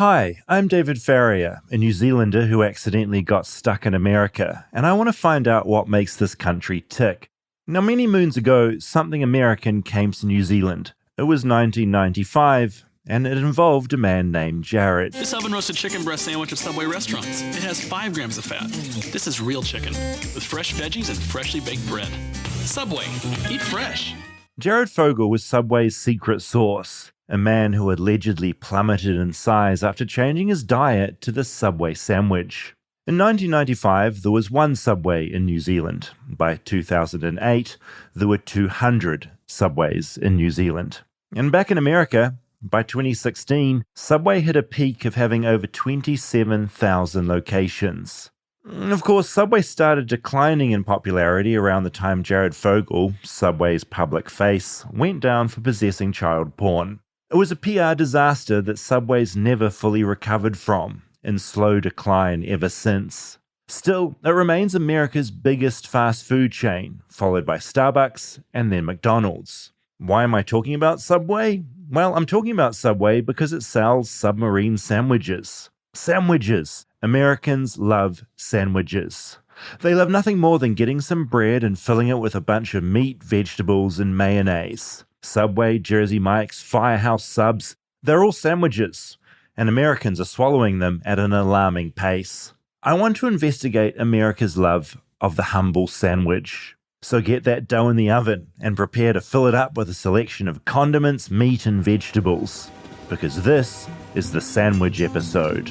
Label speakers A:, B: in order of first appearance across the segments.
A: Hi, I'm David Farrier, a New Zealander who accidentally got stuck in America, and I want to find out what makes this country tick. Now, many moons ago, something American came to New Zealand. It was 1995, and it involved a man named Jared.
B: This oven-roasted chicken breast sandwich at Subway restaurants. It has 5 grams of fat. This is real chicken, with fresh veggies and freshly baked bread. Subway, eat fresh.
A: Jared Fogle was Subway's secret sauce, a man who allegedly plummeted in size after changing his diet to the Subway sandwich. In 1995, there was one Subway in New Zealand. By 2008, there were 200 Subways in New Zealand. And back in America, by 2016, Subway hit a peak of having over 27,000 locations. Of course, Subway started declining in popularity around the time Jared Fogle, Subway's public face, went down for possessing child porn. It was a PR disaster that Subway's never fully recovered from, in slow decline ever since. Still, it remains America's biggest fast food chain, followed by Starbucks and then McDonald's. Why am I talking about Subway? Well, I'm talking about Subway because it sells submarine sandwiches. Sandwiches! Americans love sandwiches. They love nothing more than getting some bread and filling it with a bunch of meat, vegetables, and mayonnaise. Subway, Jersey Mike's, Firehouse Subs, they're all sandwiches, and Americans are swallowing them at an alarming pace. I want to investigate America's love of the humble sandwich. So get that dough in the oven and prepare to fill it up with a selection of condiments, meat, and vegetables, because this is the sandwich episode.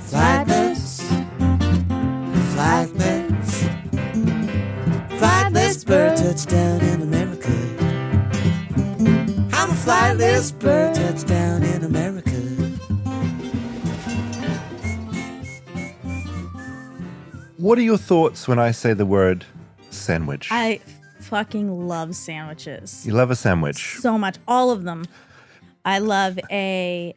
C: Flightless, flightless, flightless bird touchdown in America. I'm a flightless bird touchdown in America.
A: What are your thoughts when I say the word sandwich?
D: I fucking love sandwiches.
A: You love a sandwich?
D: So much. All of them. I love a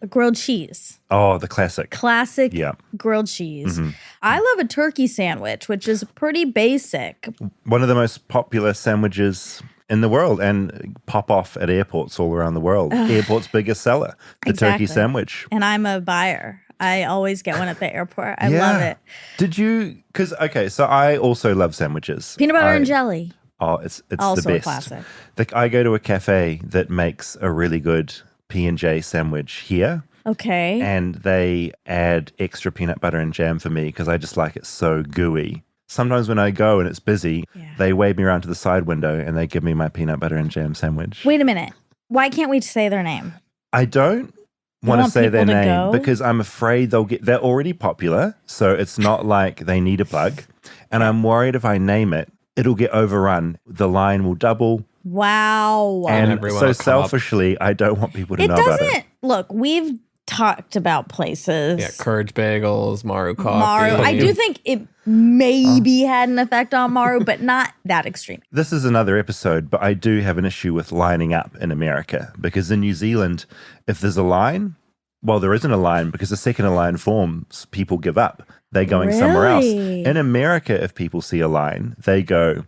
D: grilled cheese.
A: Oh, the classic.
D: Classic
A: Yeah.
D: grilled cheese. I love a turkey sandwich, which is pretty basic.
A: One of the most popular sandwiches in the world and pop off at airports all around the world. Airport's biggest seller, the turkey
D: Exactly.
A: sandwich.
D: And I'm a buyer. I always get one at the airport. I love it.
A: Did you, so I also love sandwiches.
D: Peanut butter and jelly.
A: Oh, it's
D: Also
A: the
D: a
A: best.
D: classic.
A: I go to a cafe that makes a really good P&J sandwich here.
D: Okay.
A: And they add extra peanut butter and jam for me because I just like it so gooey. Sometimes when I go and it's busy, they wave me around to the side window and they give me my peanut butter and jam sandwich.
D: Wait a minute. Why can't we say their name?
A: I don't want to
D: want
A: say their
D: people to
A: name
D: go?
A: because I'm afraid they're already popular. So it's not like they need a plug. And I'm worried if I name it, it'll get overrun. The line will double.
D: Wow.
A: And
E: everyone
A: so
E: will come up.
A: selfishly, I don't want people to
D: It
A: know about it.
D: doesn't. Look, we've talked about places.
E: Yeah, Courage Bagels, Maru Coffee.
D: Maru. I do think it maybe had an effect on Maru, but not that extreme.
A: This is another episode, but I do have an issue with lining up in America because in New Zealand, if there's a line, well, there isn't a line because the second a line forms, people give up. They're going somewhere else.
D: Really?
A: In America, if people see a line, they go,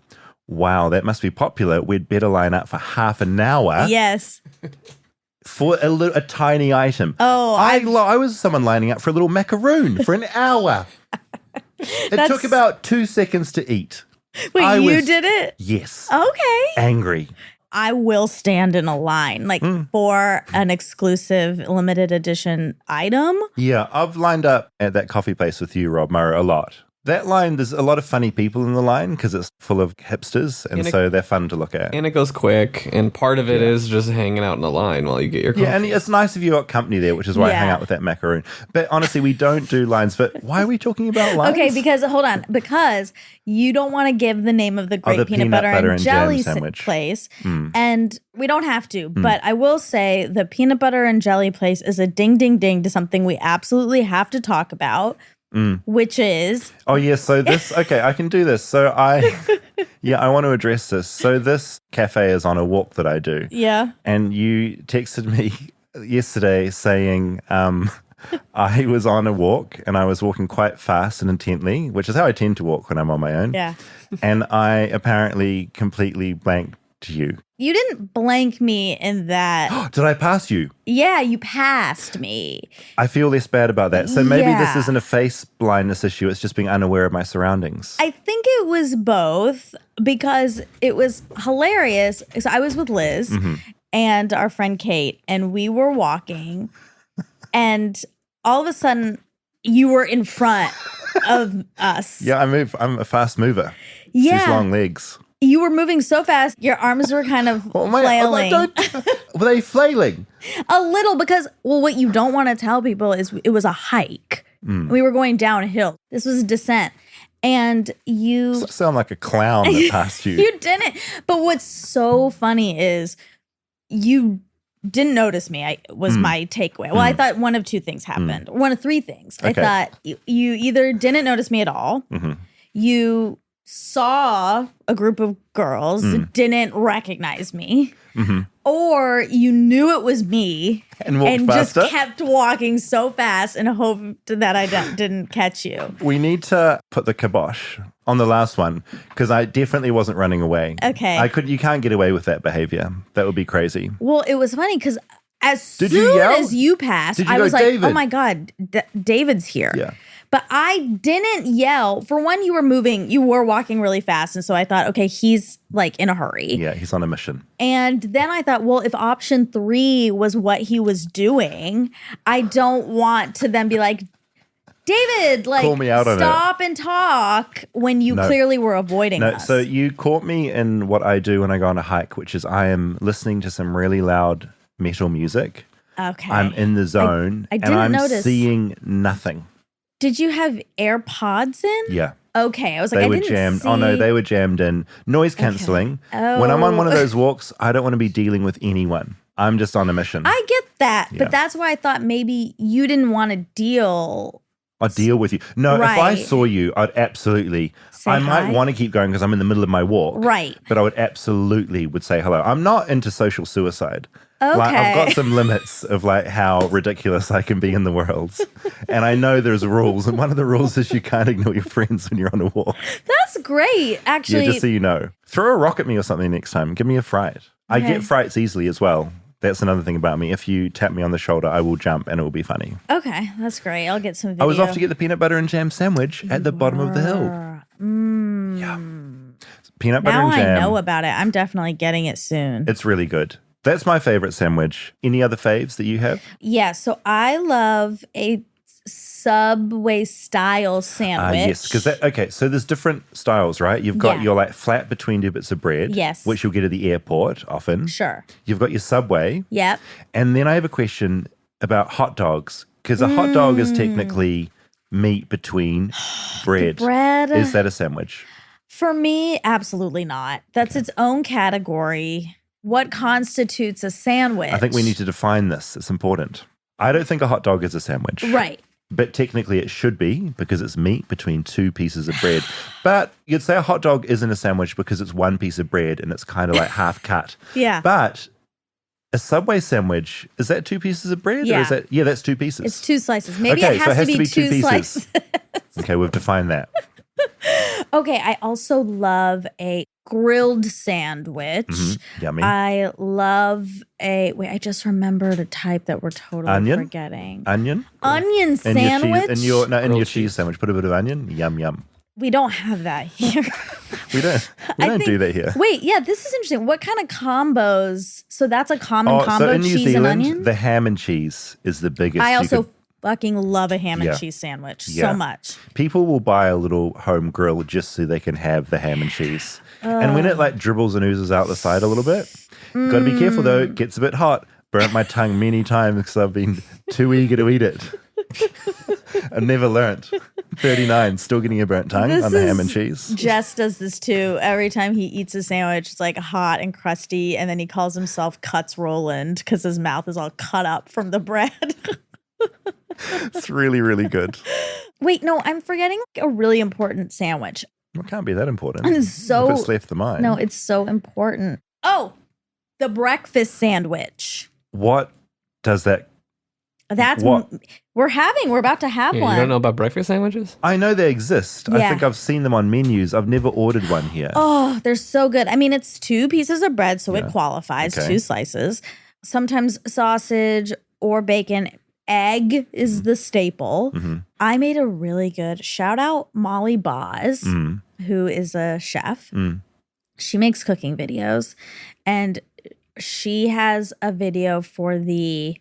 A: wow, that must be popular. We'd better line up for half an hour
D: Yes.
A: for a tiny item.
D: Oh,
A: I was someone lining up for a little macaroon for an hour. It
D: That's-
A: took about 2 seconds to eat.
D: wait,
A: I
D: you
A: was-
D: did it?
A: Yes.
D: Okay.
A: Angry.
D: I will stand in a line, like for an exclusive limited edition item.
A: Yeah, I've lined up at that coffee place with you, Rob Murray, a lot. That line, there's a lot of funny people in the line because it's full of hipsters, and so they're fun to look at.
E: And it goes quick, and part of it is just hanging out in the line while you get your coffee.
A: Yeah, and it's nice if you got company there, which is why I hang
D: Yeah.
A: out with that macaroon. But honestly, we don't do lines. But why are we talking about lines?
D: Okay, because hold on, because you don't want to give the name of the great
A: the
D: peanut butter and jelly
A: jam sandwich.
D: place, and we don't have to. But I will say the peanut butter and jelly place is a ding, ding, ding to something we absolutely have to talk about, which is
A: Oh, yeah. So this, okay, I can do this. So I want to address this. So this cafe is on a walk that I do.
D: yeah.
A: And you texted me yesterday saying I was on a walk and I was walking quite fast and intently, which is how I tend to walk when I'm on my own.
D: Yeah.
A: And I apparently completely blanked to you.
D: You didn't blank me in that.
A: Did I pass you?
D: Yeah, you passed me.
A: I feel less bad about that. So maybe this
D: Yeah.
A: isn't a face blindness issue. It's just being unaware of my surroundings.
D: I think it was both because it was hilarious. So I was with Liz and our friend Kate, and we were walking, and all of a sudden you were in front of us.
A: Yeah, I'm a fast mover.
D: Yeah.
A: These long legs.
D: You were moving so fast, your arms were kind of flailing.
A: Were they flailing?
D: A little, because, well, what you don't want to tell people is it was a hike. We were going downhill. This was a descent. And you
A: Sound like a clown that passed you.
D: you didn't. But what's so funny is you didn't notice me. Was my takeaway. Well, I thought one of two things happened. One of three things.
A: Okay.
D: I thought you either didn't notice me at all. You saw a group of girls, didn't recognize me, or you knew it was me
A: And walked
D: just
A: faster?
D: kept walking so fast and hoped that I didn't catch you.
A: We need to put the kibosh on the last one because I definitely wasn't running away.
D: Okay.
A: You can't get away with that behavior. That would be crazy.
D: Well, it was funny because as
A: Did you
D: soon
A: yell?
D: as you passed,
A: Did you
D: I
A: go,
D: was like,
A: "David?"
D: oh my God, David's here.
A: Yeah.
D: But I didn't yell. For one, you were walking really fast. And so I thought, okay, he's like in a hurry.
A: Yeah, he's on a mission.
D: And then I thought, well, if option 3 was what he was doing, I don't want to then be like, David, like,
A: Call me out on it.
D: stop and talk when you
A: No.
D: clearly were avoiding
A: No,
D: us.
A: so you caught me in what I do when I go on a hike, which is I am listening to some really loud metal music.
D: Okay.
A: I'm in the zone
D: I
A: and
D: didn't
A: I'm
D: notice.
A: seeing nothing.
D: Did you have AirPods in?
A: Yeah.
D: Okay. I was like,
A: They
D: I
A: were
D: didn't
A: jammed.
D: see.
A: Oh no, they were jammed in. Noise cancelling. When I'm on one of those walks, I don't want to be dealing with anyone. I'm just on a mission.
D: I get that.
A: Yeah.
D: But that's why I thought maybe you didn't want to deal.
A: I'll deal with you. No, if I
D: Right.
A: saw you, I'd absolutely.
D: Say
A: I might
D: hi?
A: want to keep going because I'm in the middle of my walk.
D: Right.
A: But I would absolutely would say hello. I'm not into social suicide. Like, I've
D: Okay.
A: got some limits of like how ridiculous I can be in the world. And I know there's rules. And one of the rules is you can't ignore your friends when you're on a walk.
D: That's great. Actually,
A: Yeah, just so you know. Throw a rock at me or something next time. Give me a fright. I
D: Okay.
A: get frights easily as well. That's another thing about me. If you tap me on the shoulder, I will jump and it will be funny.
D: okay, that's great. I'll get some video.
A: I was off to get the peanut butter and jam sandwich at the bottom of the hill. Yeah. Peanut butter
D: Now
A: and jam.
D: I know about it. I'm definitely getting it soon.
A: It's really good. That's my favorite sandwich. Any other faves that you have?
D: Yeah, so I love a Subway style sandwich.
A: Yes, because okay, so there's different styles, right? You've got
D: Yeah.
A: your like flat between two bits of bread,
D: Yes.
A: which you'll get at the airport often.
D: Sure.
A: You've got your Subway,
D: Yep.
A: and then I have a question about hot dogs because a hot dog
D: Mm.
A: is technically meat between bread.
D: bread.
A: Is that a sandwich?
D: For me, absolutely not. That's its own category. What constitutes a sandwich?
A: I think we need to define this. It's important. I don't think a hot dog is a sandwich.
D: Right.
A: But technically it should be because it's meat between two pieces of bread. But you'd say a hot dog isn't a sandwich because it's one piece of bread and it's kind of like half cut.
D: Yeah.
A: But a Subway sandwich, is that two pieces of bread? Or
D: Yeah.
A: is that, yeah, that's two pieces.
D: It's 2 slices. Maybe
A: Okay,
D: it
A: so
D: has to be two
A: pieces.
D: slices.
A: Okay, we've defined that.
D: Okay, I also love a grilled sandwich.
A: Yummy.
D: I love I just remembered a type that we're totally
A: Onion?
D: forgetting.
A: Onion?
D: Onion
A: In
D: sandwich?
A: your cheese, in your
E: Grilled
A: cheese sandwich, put a bit of onion. Yum yum.
D: We don't have that here.
A: We don't
D: I
A: do
D: think-
A: that here.
D: Wait, yeah, this is interesting. What kind of combos? So that's a common combo,
A: so in New
D: cheese
A: Zealand,
D: and onion?
A: the ham and cheese is the biggest.
D: I
A: you
D: also
A: could-
D: fucking love a ham
A: Yeah.
D: and cheese sandwich
A: Yeah.
D: so much.
A: people will buy a little home grill just so they can have the ham and cheese. And when it like dribbles and oozes out the side a little bit, got to be careful though. It gets a bit hot. Burnt my tongue many times because I've been too eager to eat it. I've never learnt. 39, still getting a burnt tongue
D: This
A: on the ham
D: is
A: and cheese.
D: Jess does this too. Every time he eats a sandwich, it's like hot and crusty, and then he calls himself Cuts Roland because his mouth is all cut up from the bread.
A: It's really, really good.
D: Wait, no, I'm forgetting a really important sandwich.
A: It can't be that important.
D: It's so-
A: if it's left the mind.
D: No, it's so important. Oh, the breakfast sandwich.
A: What does that
D: That's
A: What?
D: we're about to have
E: Yeah,
D: one.
E: you don't know about breakfast sandwiches?
A: I know they exist. I
D: Yeah.
A: think I've seen them on menus. I've never ordered one here.
D: Oh, they're so good. I mean, it's 2 pieces of bread, so it qualifies,
A: Okay.
D: 2 slices. Sometimes sausage or bacon. Egg is the staple. I made a really good shout out Molly Boz, who is a chef. She makes cooking videos, and she has a video for the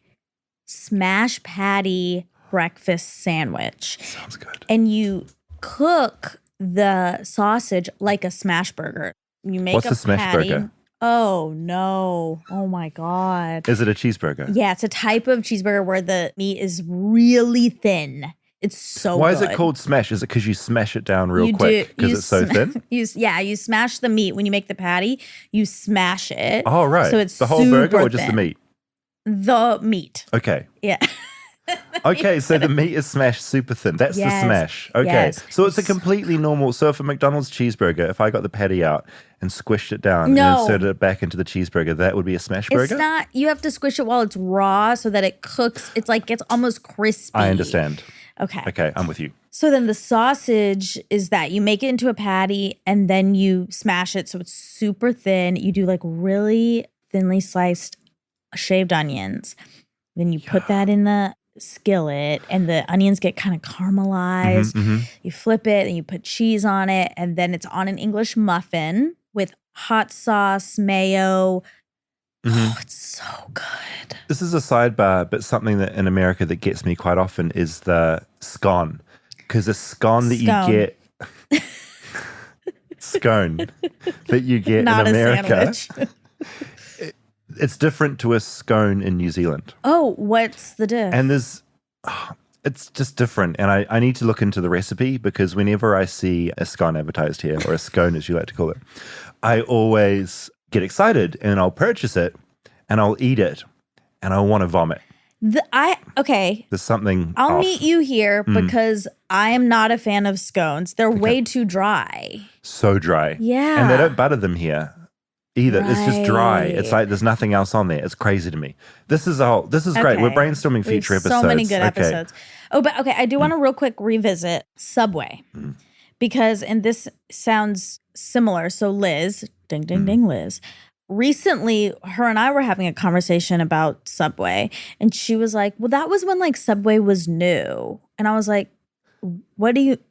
D: smash patty breakfast sandwich.
A: Sounds good.
D: And you cook the sausage like a smash burger. You make
A: What's
D: a
A: a smash
D: patty.
A: burger?
D: Oh no. Oh my God.
A: Is it a cheeseburger?
D: Yeah, it's a type of cheeseburger where the meat is really thin. It's so
A: Why
D: good.
A: is it called smash? Is it because you smash it down real
D: You
A: quick
D: do-
A: because
D: you
A: it's so
D: sma-
A: thin?
D: You smash the meat when you make the patty. You smash it.
A: Oh, right.
D: So it's
A: the whole burger or
D: super
A: just the
D: thin.
A: meat?
D: The meat.
A: Okay.
D: Yeah.
A: Okay, so the meat is smashed super thin. That's
D: Yes.
A: the smash. Okay.
D: Yes.
A: So it's a completely normal. So if a McDonald's cheeseburger, if I got the patty out and squished it down
D: No.
A: and inserted it back into the cheeseburger, that would be a smash
D: It's
A: burger?
D: not, you have to squish it while it's raw so that it cooks. It's like it's almost crispy.
A: I understand.
D: Okay.
A: Okay, I'm with you.
D: So then the sausage is that you make it into a patty and then you smash it so it's super thin. You do like really thinly sliced shaved onions. Then you put that in the skillet and the onions get kind of caramelized. You flip it and you put cheese on it, and then it's on an English muffin with hot sauce, mayo. Oh, it's so good.
A: This is a sidebar, but something that in America that gets me quite often is the scone. Because the scone that
D: Scone.
A: you get, scone that you get
D: Not
A: in
D: a
A: America,
D: sandwich.
A: it's different to a scone in New Zealand.
D: Oh, what's the diff?
A: And it's just different. And I need to look into the recipe because whenever I see a scone advertised here, or a scone as you like to call it, I always get excited and I'll purchase it and I'll eat it and I want to vomit.
D: Okay.
A: There's something
D: I'll
A: off.
D: meet you here because I am not a fan of scones. They're way too dry.
A: So dry.
D: Yeah.
A: And they don't butter them here either. It's just dry. It's
D: Right.
A: like there's nothing else on there. It's crazy to me. This is great. We're
D: Okay.
A: brainstorming
D: We have
A: future episodes.
D: So many good
A: Okay.
D: episodes. Oh, but okay, I do want to real quick revisit Subway because, and this sounds similar. So Liz, ding, ding, ding, Liz. Recently, her and I were having a conversation about Subway, and she was like, well, that was when like Subway was new. And I was like,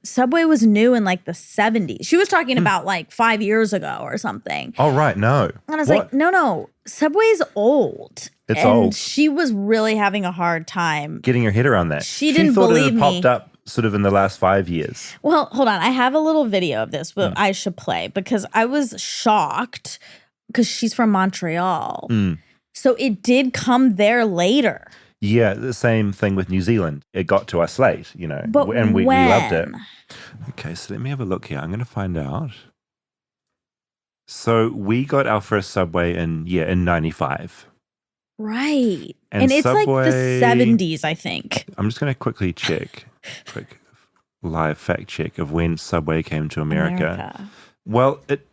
D: Subway was new in like the 70s. She was talking about like 5 years ago or something.
A: Oh, right. No.
D: And I was
A: What?
D: like, no, Subway's old.
A: It's
D: and
A: old.
D: She was really having a hard time.
A: Getting your head around that.
D: She didn't
A: thought
D: believe
A: it had
D: me.
A: popped up sort of in the last 5 years.
D: Well, hold on. I have a little video of this, but I should play because I was shocked because she's from Montreal. So it did come there later.
A: Yeah, the same thing with New Zealand. It got to us late,
D: But
A: and we loved it.
D: when?
A: Okay, so let me have a look here. I'm going to find out. So we got our first Subway in 95.
D: Right.
A: And
D: And it's like the
A: Subway-
D: 70s, I think.
A: I'm just going to quickly check, quick live fact check of when Subway came to America. Well, it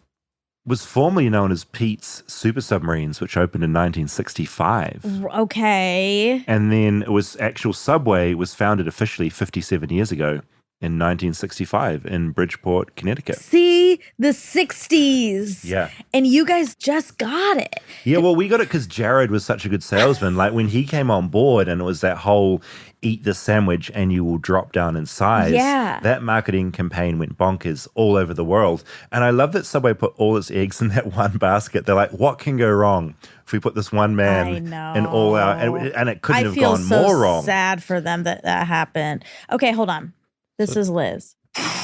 A: was formerly known as Pete's Super Submarines, which opened in 1965.
D: Okay.
A: And then actual Subway was founded officially 57 years ago in 1965 in Bridgeport, Connecticut.
D: See, the 60s.
A: Yeah.
D: And you guys just got it.
A: Yeah, well, we got it because Jared was such a good salesman. Like when he came on board and it was that whole eat the sandwich and you will drop down in size.
D: Yeah.
A: That marketing campaign went bonkers all over the world. And I love that Subway put all its eggs in that one basket. They're like, what can go wrong if we put this one man
D: I know.
A: in all our, and it couldn't
D: I
A: have
D: feel
A: gone
D: so
A: more wrong.
D: sad for them that happened. Okay, hold on. This is Liz.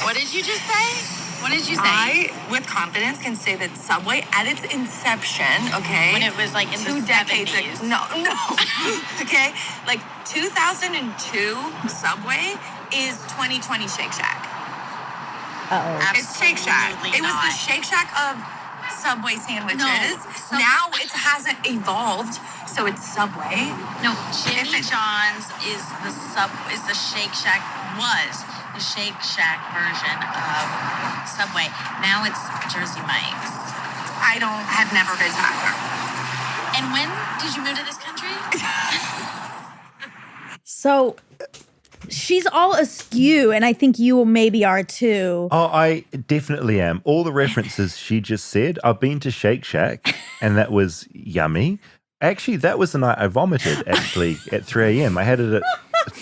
F: What did you just say? What did you say?
G: I, with confidence, can say that Subway, at its inception, okay,
F: When it was like in
G: two
F: the
G: decades
F: 70s.
G: ago, no, okay, like 2002 Subway is 2020 Shake Shack.
D: Uh-oh.
G: It's Shake Shack.
F: Absolutely
G: It was the
F: not.
G: Shake Shack of Subway sandwiches.
F: No,
G: now it hasn't evolved, so it's Subway.
F: No, Jimmy John's is the Shake Shack was the Shake Shack version of Subway. Now it's Jersey Mike's.
G: Have never been to either.
F: And when did you move to this country?
D: So she's all askew, and I think you maybe are too.
A: Oh, I definitely am. All the references she just said. I've been to Shake Shack, and that was yummy. Actually, that was the night I vomited, actually, at 3 a.m. I had it at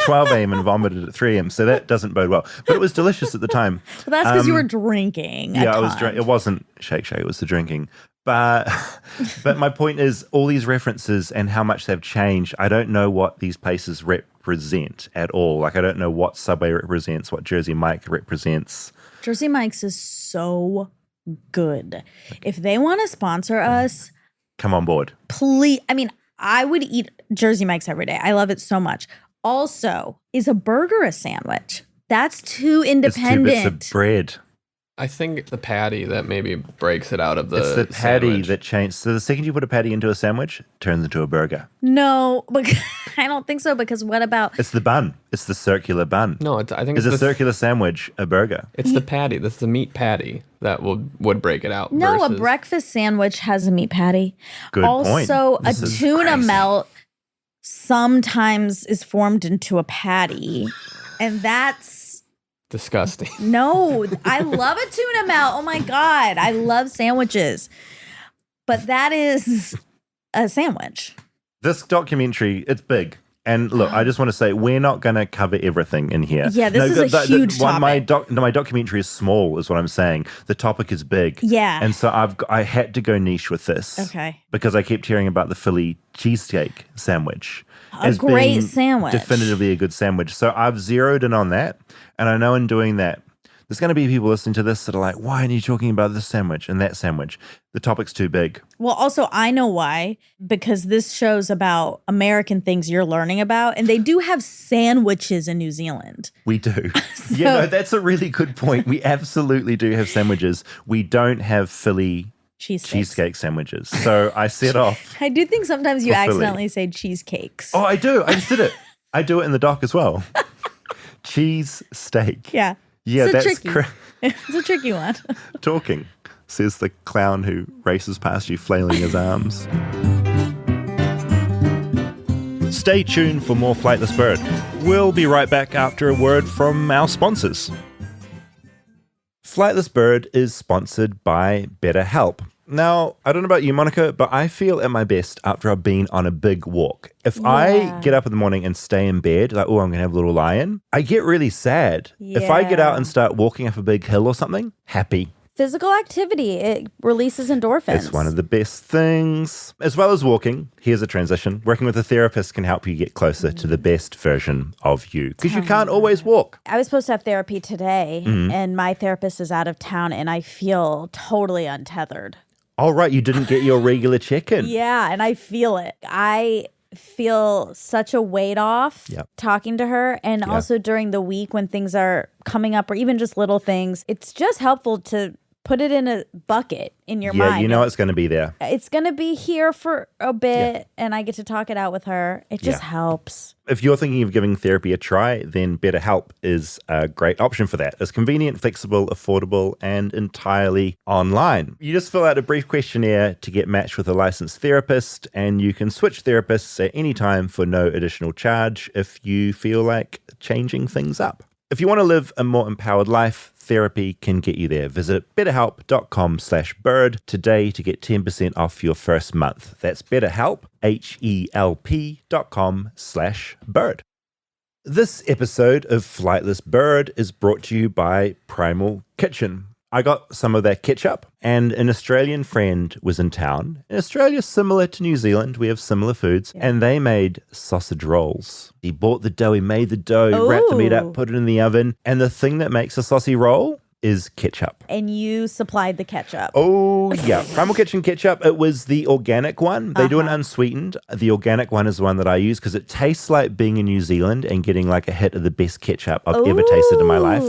A: 12 a.m. and vomited at 3 a.m., so that doesn't bode well. But it was delicious at the time.
D: Well, that's because you were drinking.
A: Yeah, I was drinking. It wasn't Shake Shack, it was the drinking. But my point is, all these references and how much they've changed, I don't know what these places represent at all. Like, I don't know what Subway represents, what Jersey Mike represents.
D: Jersey Mike's is so good. If they want to sponsor us,
A: come on board.
D: Please. I mean, I would eat Jersey Mike's every day. I love it so much. Also, is a burger a sandwich? That's too independent.
A: It's 2 bits of bread.
E: I think the patty that maybe breaks it out of the
A: It's the patty
E: sandwich.
A: that changed. So the second you put a patty into a sandwich, it turns into a burger.
D: No, because I don't think so. Because what about?
A: It's the bun. It's the circular bun.
E: No, I think
A: Is
E: it's
A: a circular sandwich a burger?
E: It's the patty. That's the meat patty that would break it out.
D: No, a
E: versus-
D: breakfast sandwich has a meat patty.
A: Good point.
D: Also,
A: This
D: a
A: is
D: tuna
A: crazy.
D: melt sometimes is formed into a patty, and that's.
E: Disgusting.
D: No, I love a tuna melt. Oh my God. I love sandwiches. But that is a sandwich.
A: This documentary, it's big. And look, I just want to say, we're not going to cover everything in here.
D: Yeah, this is a huge
A: My
D: topic.
A: my documentary is small, is what I'm saying. The topic is big.
D: Yeah.
A: And so I had to go niche with this.
D: Okay.
A: Because I kept hearing about the Philly cheesesteak sandwich.
D: A
A: as
D: great
A: being
D: sandwich.
A: Definitively a good sandwich. So I've zeroed in on that. And I know in doing that, there's going to be people listening to this that are like, why are you talking about this sandwich and that sandwich? The topic's too big.
D: Well, also, I know why. Because this show's about American things you're learning about. And they do have sandwiches in New Zealand.
A: We do. Yeah, no, that's a really good point. We absolutely do have sandwiches. We don't have Philly cheesecake sandwiches. So I set off.
D: I do think sometimes you
A: for Philly.
D: accidentally say cheesecakes.
A: Oh, I do. I just did it. I do it in the doc as well. Cheese steak.
D: Yeah.
A: Yeah,
D: It's a
A: that's
D: tricky. It's a tricky one.
A: talking, says the clown who races past you flailing his arms. Stay tuned for more Flightless Bird. We'll be right back after a word from our sponsors. Flightless Bird is sponsored by BetterHelp. Now, I don't know about you, Monica, but I feel at my best after I've been on a big walk. If I get up in the morning and stay in bed, like, oh, I'm going to have a little lie-in, I get really sad. If I get out and start walking up a big hill or something, happy.
D: Physical activity, it releases endorphins.
A: It's one of the best things. As well as walking, here's a transition. Working with a therapist can help you get closer to the best version of you because you can't always walk.
D: I was supposed to have therapy today, and my therapist is out of town, and I feel totally untethered.
A: All right, you didn't get your regular check-in.
D: Yeah, and I feel it. I feel such a weight off talking to her, and also during the week when things are coming up or even just little things, it's just helpful to put it in a bucket in your mind.
A: Yeah, you know it's going to be there.
D: It's going to be here for a bit, and I get to talk it out with her. It just helps.
A: If you're thinking of giving therapy a try, then BetterHelp is a great option for that. It's convenient, flexible, affordable, and entirely online. You just fill out a brief questionnaire to get matched with a licensed therapist, and you can switch therapists at any time for no additional charge if you feel like changing things up. If you want to live a more empowered life, therapy can get you there. Visit betterhelp.com/bird today to get 10% off your first month. That's BetterHelp, HELP.com/bird. This episode of Flightless Bird is brought to you by Primal Kitchen. I got some of their ketchup, and an Australian friend was in town. In Australia, similar to New Zealand, we have similar foods, and they made sausage rolls. He bought the dough, he made the dough, wrapped the meat up, put it in the oven, and the thing that makes a saucy roll is ketchup.
D: And you supplied the ketchup.
A: Oh, yeah. Primal Kitchen ketchup. It was the organic one. They do an unsweetened. The organic one is the one that I use because it tastes like being in New Zealand and getting like a hit of the best ketchup I've ever tasted in my life.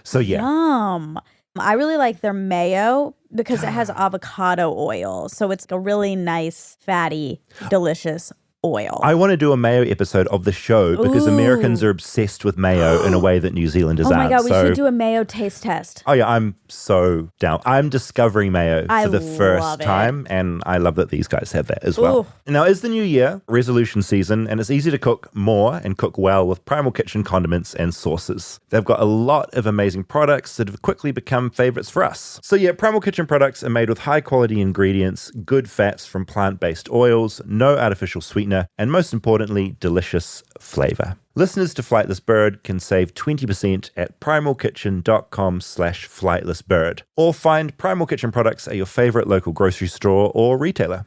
A: So, yeah.
D: Yum. I really like their mayo because it has avocado oil. So it's a really nice, fatty, delicious oil.
A: I want to do a mayo episode of the show because
D: Ooh.
A: Americans are obsessed with mayo in a way that New Zealanders
D: oh my
A: aren't.
D: God, we
A: So-
D: should do a mayo taste test.
A: Oh yeah, I'm so down. I'm discovering mayo
D: I
A: for the first
D: love it.
A: time, and I love that these guys have that as well.
D: Ooh.
A: Now, it's the new year, resolution season, and it's easy to cook more and cook well with Primal Kitchen condiments and sauces. They've got a lot of amazing products that have quickly become favorites for us. So yeah, Primal Kitchen products are made with high quality ingredients, good fats from plant-based oils, no artificial sweetener, and most importantly, delicious flavor. Listeners to Flightless Bird can save 20% at primalkitchen.com/flightlessbird, or find Primal Kitchen products at your favorite local grocery store or retailer.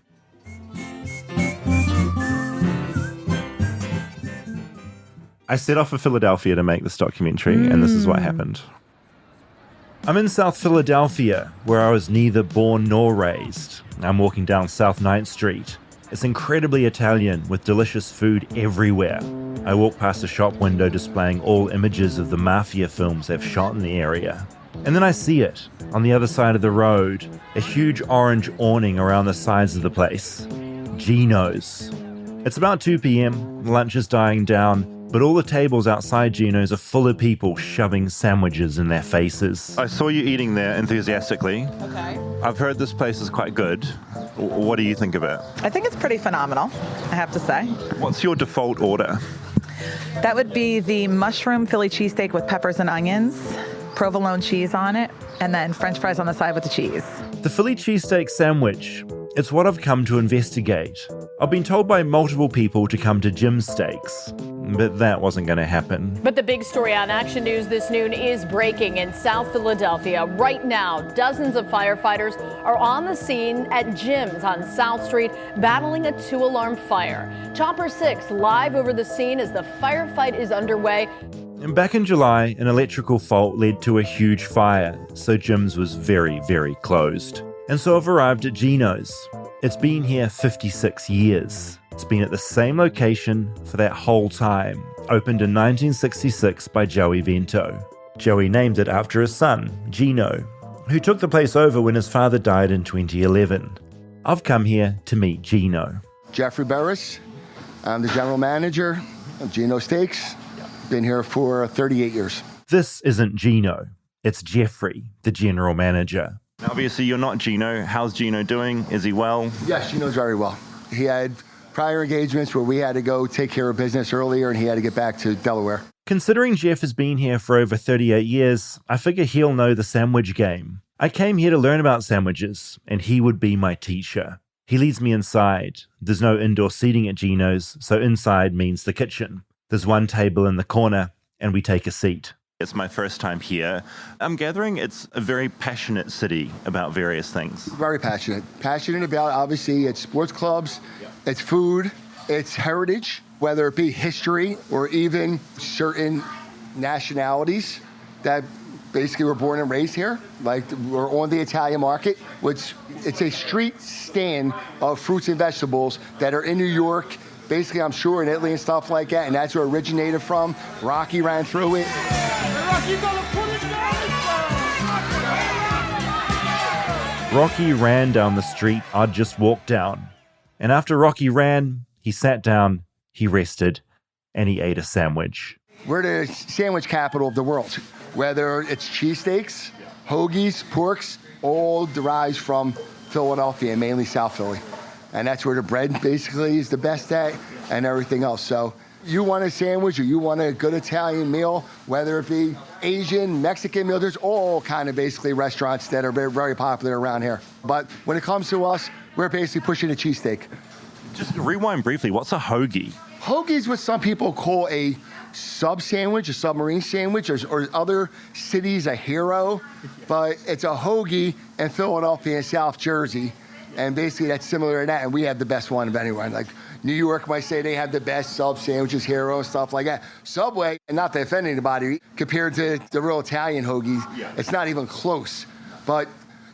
A: I set off for Philadelphia to make this documentary, and this is what happened. I'm in South Philadelphia, where I was neither born nor raised. I'm walking down South 9th Street. It's incredibly Italian, with delicious food everywhere. I walk past a shop window displaying all images of the mafia films they've shot in the area. And then I see it, on the other side of the road, a huge orange awning around the sides of the place. Gino's. It's about 2 p.m, lunch is dying down, but all the tables outside Gino's are full of people shoving sandwiches in their faces. I saw you eating there enthusiastically.
H: Okay.
A: I've heard this place is quite good. What do you think of it?
H: I think it's pretty phenomenal, I have to say.
A: What's your default order?
H: That would be the mushroom Philly cheesesteak with peppers and onions, provolone cheese on it, and then French fries on the side with the cheese.
A: The Philly cheesesteak sandwich. It's what I've come to investigate. I've been told by multiple people to come to Jim's Steaks, but that wasn't going to happen.
I: But the big story on Action News this noon is breaking in South Philadelphia. Right now, dozens of firefighters are on the scene at Jim's on South Street battling a 2-alarm fire. Chopper 6 live over the scene as the firefight is underway.
A: And back in July, an electrical fault led to a huge fire, so Jim's was very, very closed. And so I've arrived at Gino's. It's been here 56 years. It's been at the same location for that whole time. Opened in 1966 by Joey Vento. Joey named it after his son, Gino, who took the place over when his father died in 2011. I've come here to meet Gino.
J: Jeffrey Burris. I'm the general manager of Gino Steaks. Been here for 38 years.
A: This isn't Gino. It's Jeffrey, the general manager. Now, obviously, you're not Gino. How's Gino doing? Is he well?
J: Yes, Gino's very well. He had prior engagements where we had to go take care of business earlier and he had to get back to Delaware.
A: Considering Jeff has been here for over 38 years, I figure he'll know the sandwich game. I came here to learn about sandwiches, and he would be my teacher. He leads me inside. There's no indoor seating at Gino's, so inside means the kitchen. There's one table in the corner, and we take a seat. It's my first time here. I'm gathering it's a very passionate city about various things.
J: Very passionate. Passionate about, obviously, it's sports clubs, it's food, it's heritage, whether it be history or even certain nationalities that basically were born and raised here. Like, we're on the Italian market, which it's a street stand of fruits and vegetables that are in New York, basically, I'm sure, in Italy and stuff like that, and that's where it originated from. Rocky ran through it.
A: Rocky ran down the street I'd just walked down. And after Rocky ran, he sat down, he rested, and he ate a sandwich.
J: We're the sandwich capital of the world. Whether it's cheesesteaks, hoagies, porks, all derives from Philadelphia, mainly South Philly. And that's where the bread basically is the best at and everything else. So you want a sandwich or you want a good Italian meal, whether it be Asian, Mexican meal, there's all kind of basically restaurants that are very, very popular around here. But when it comes to us, we're basically pushing a cheesesteak.
A: Just rewind briefly, what's a hoagie?
J: Hoagie is what some people call a sub sandwich, a submarine sandwich, or other cities a hero, but it's a hoagie in Philadelphia and South Jersey. And basically that's similar to that, and we have the best one of anyone. Like New York might say they have the best sub sandwiches, hero, stuff like that. Subway, and not to offend anybody, compared to the real Italian hoagies, it's not even close. But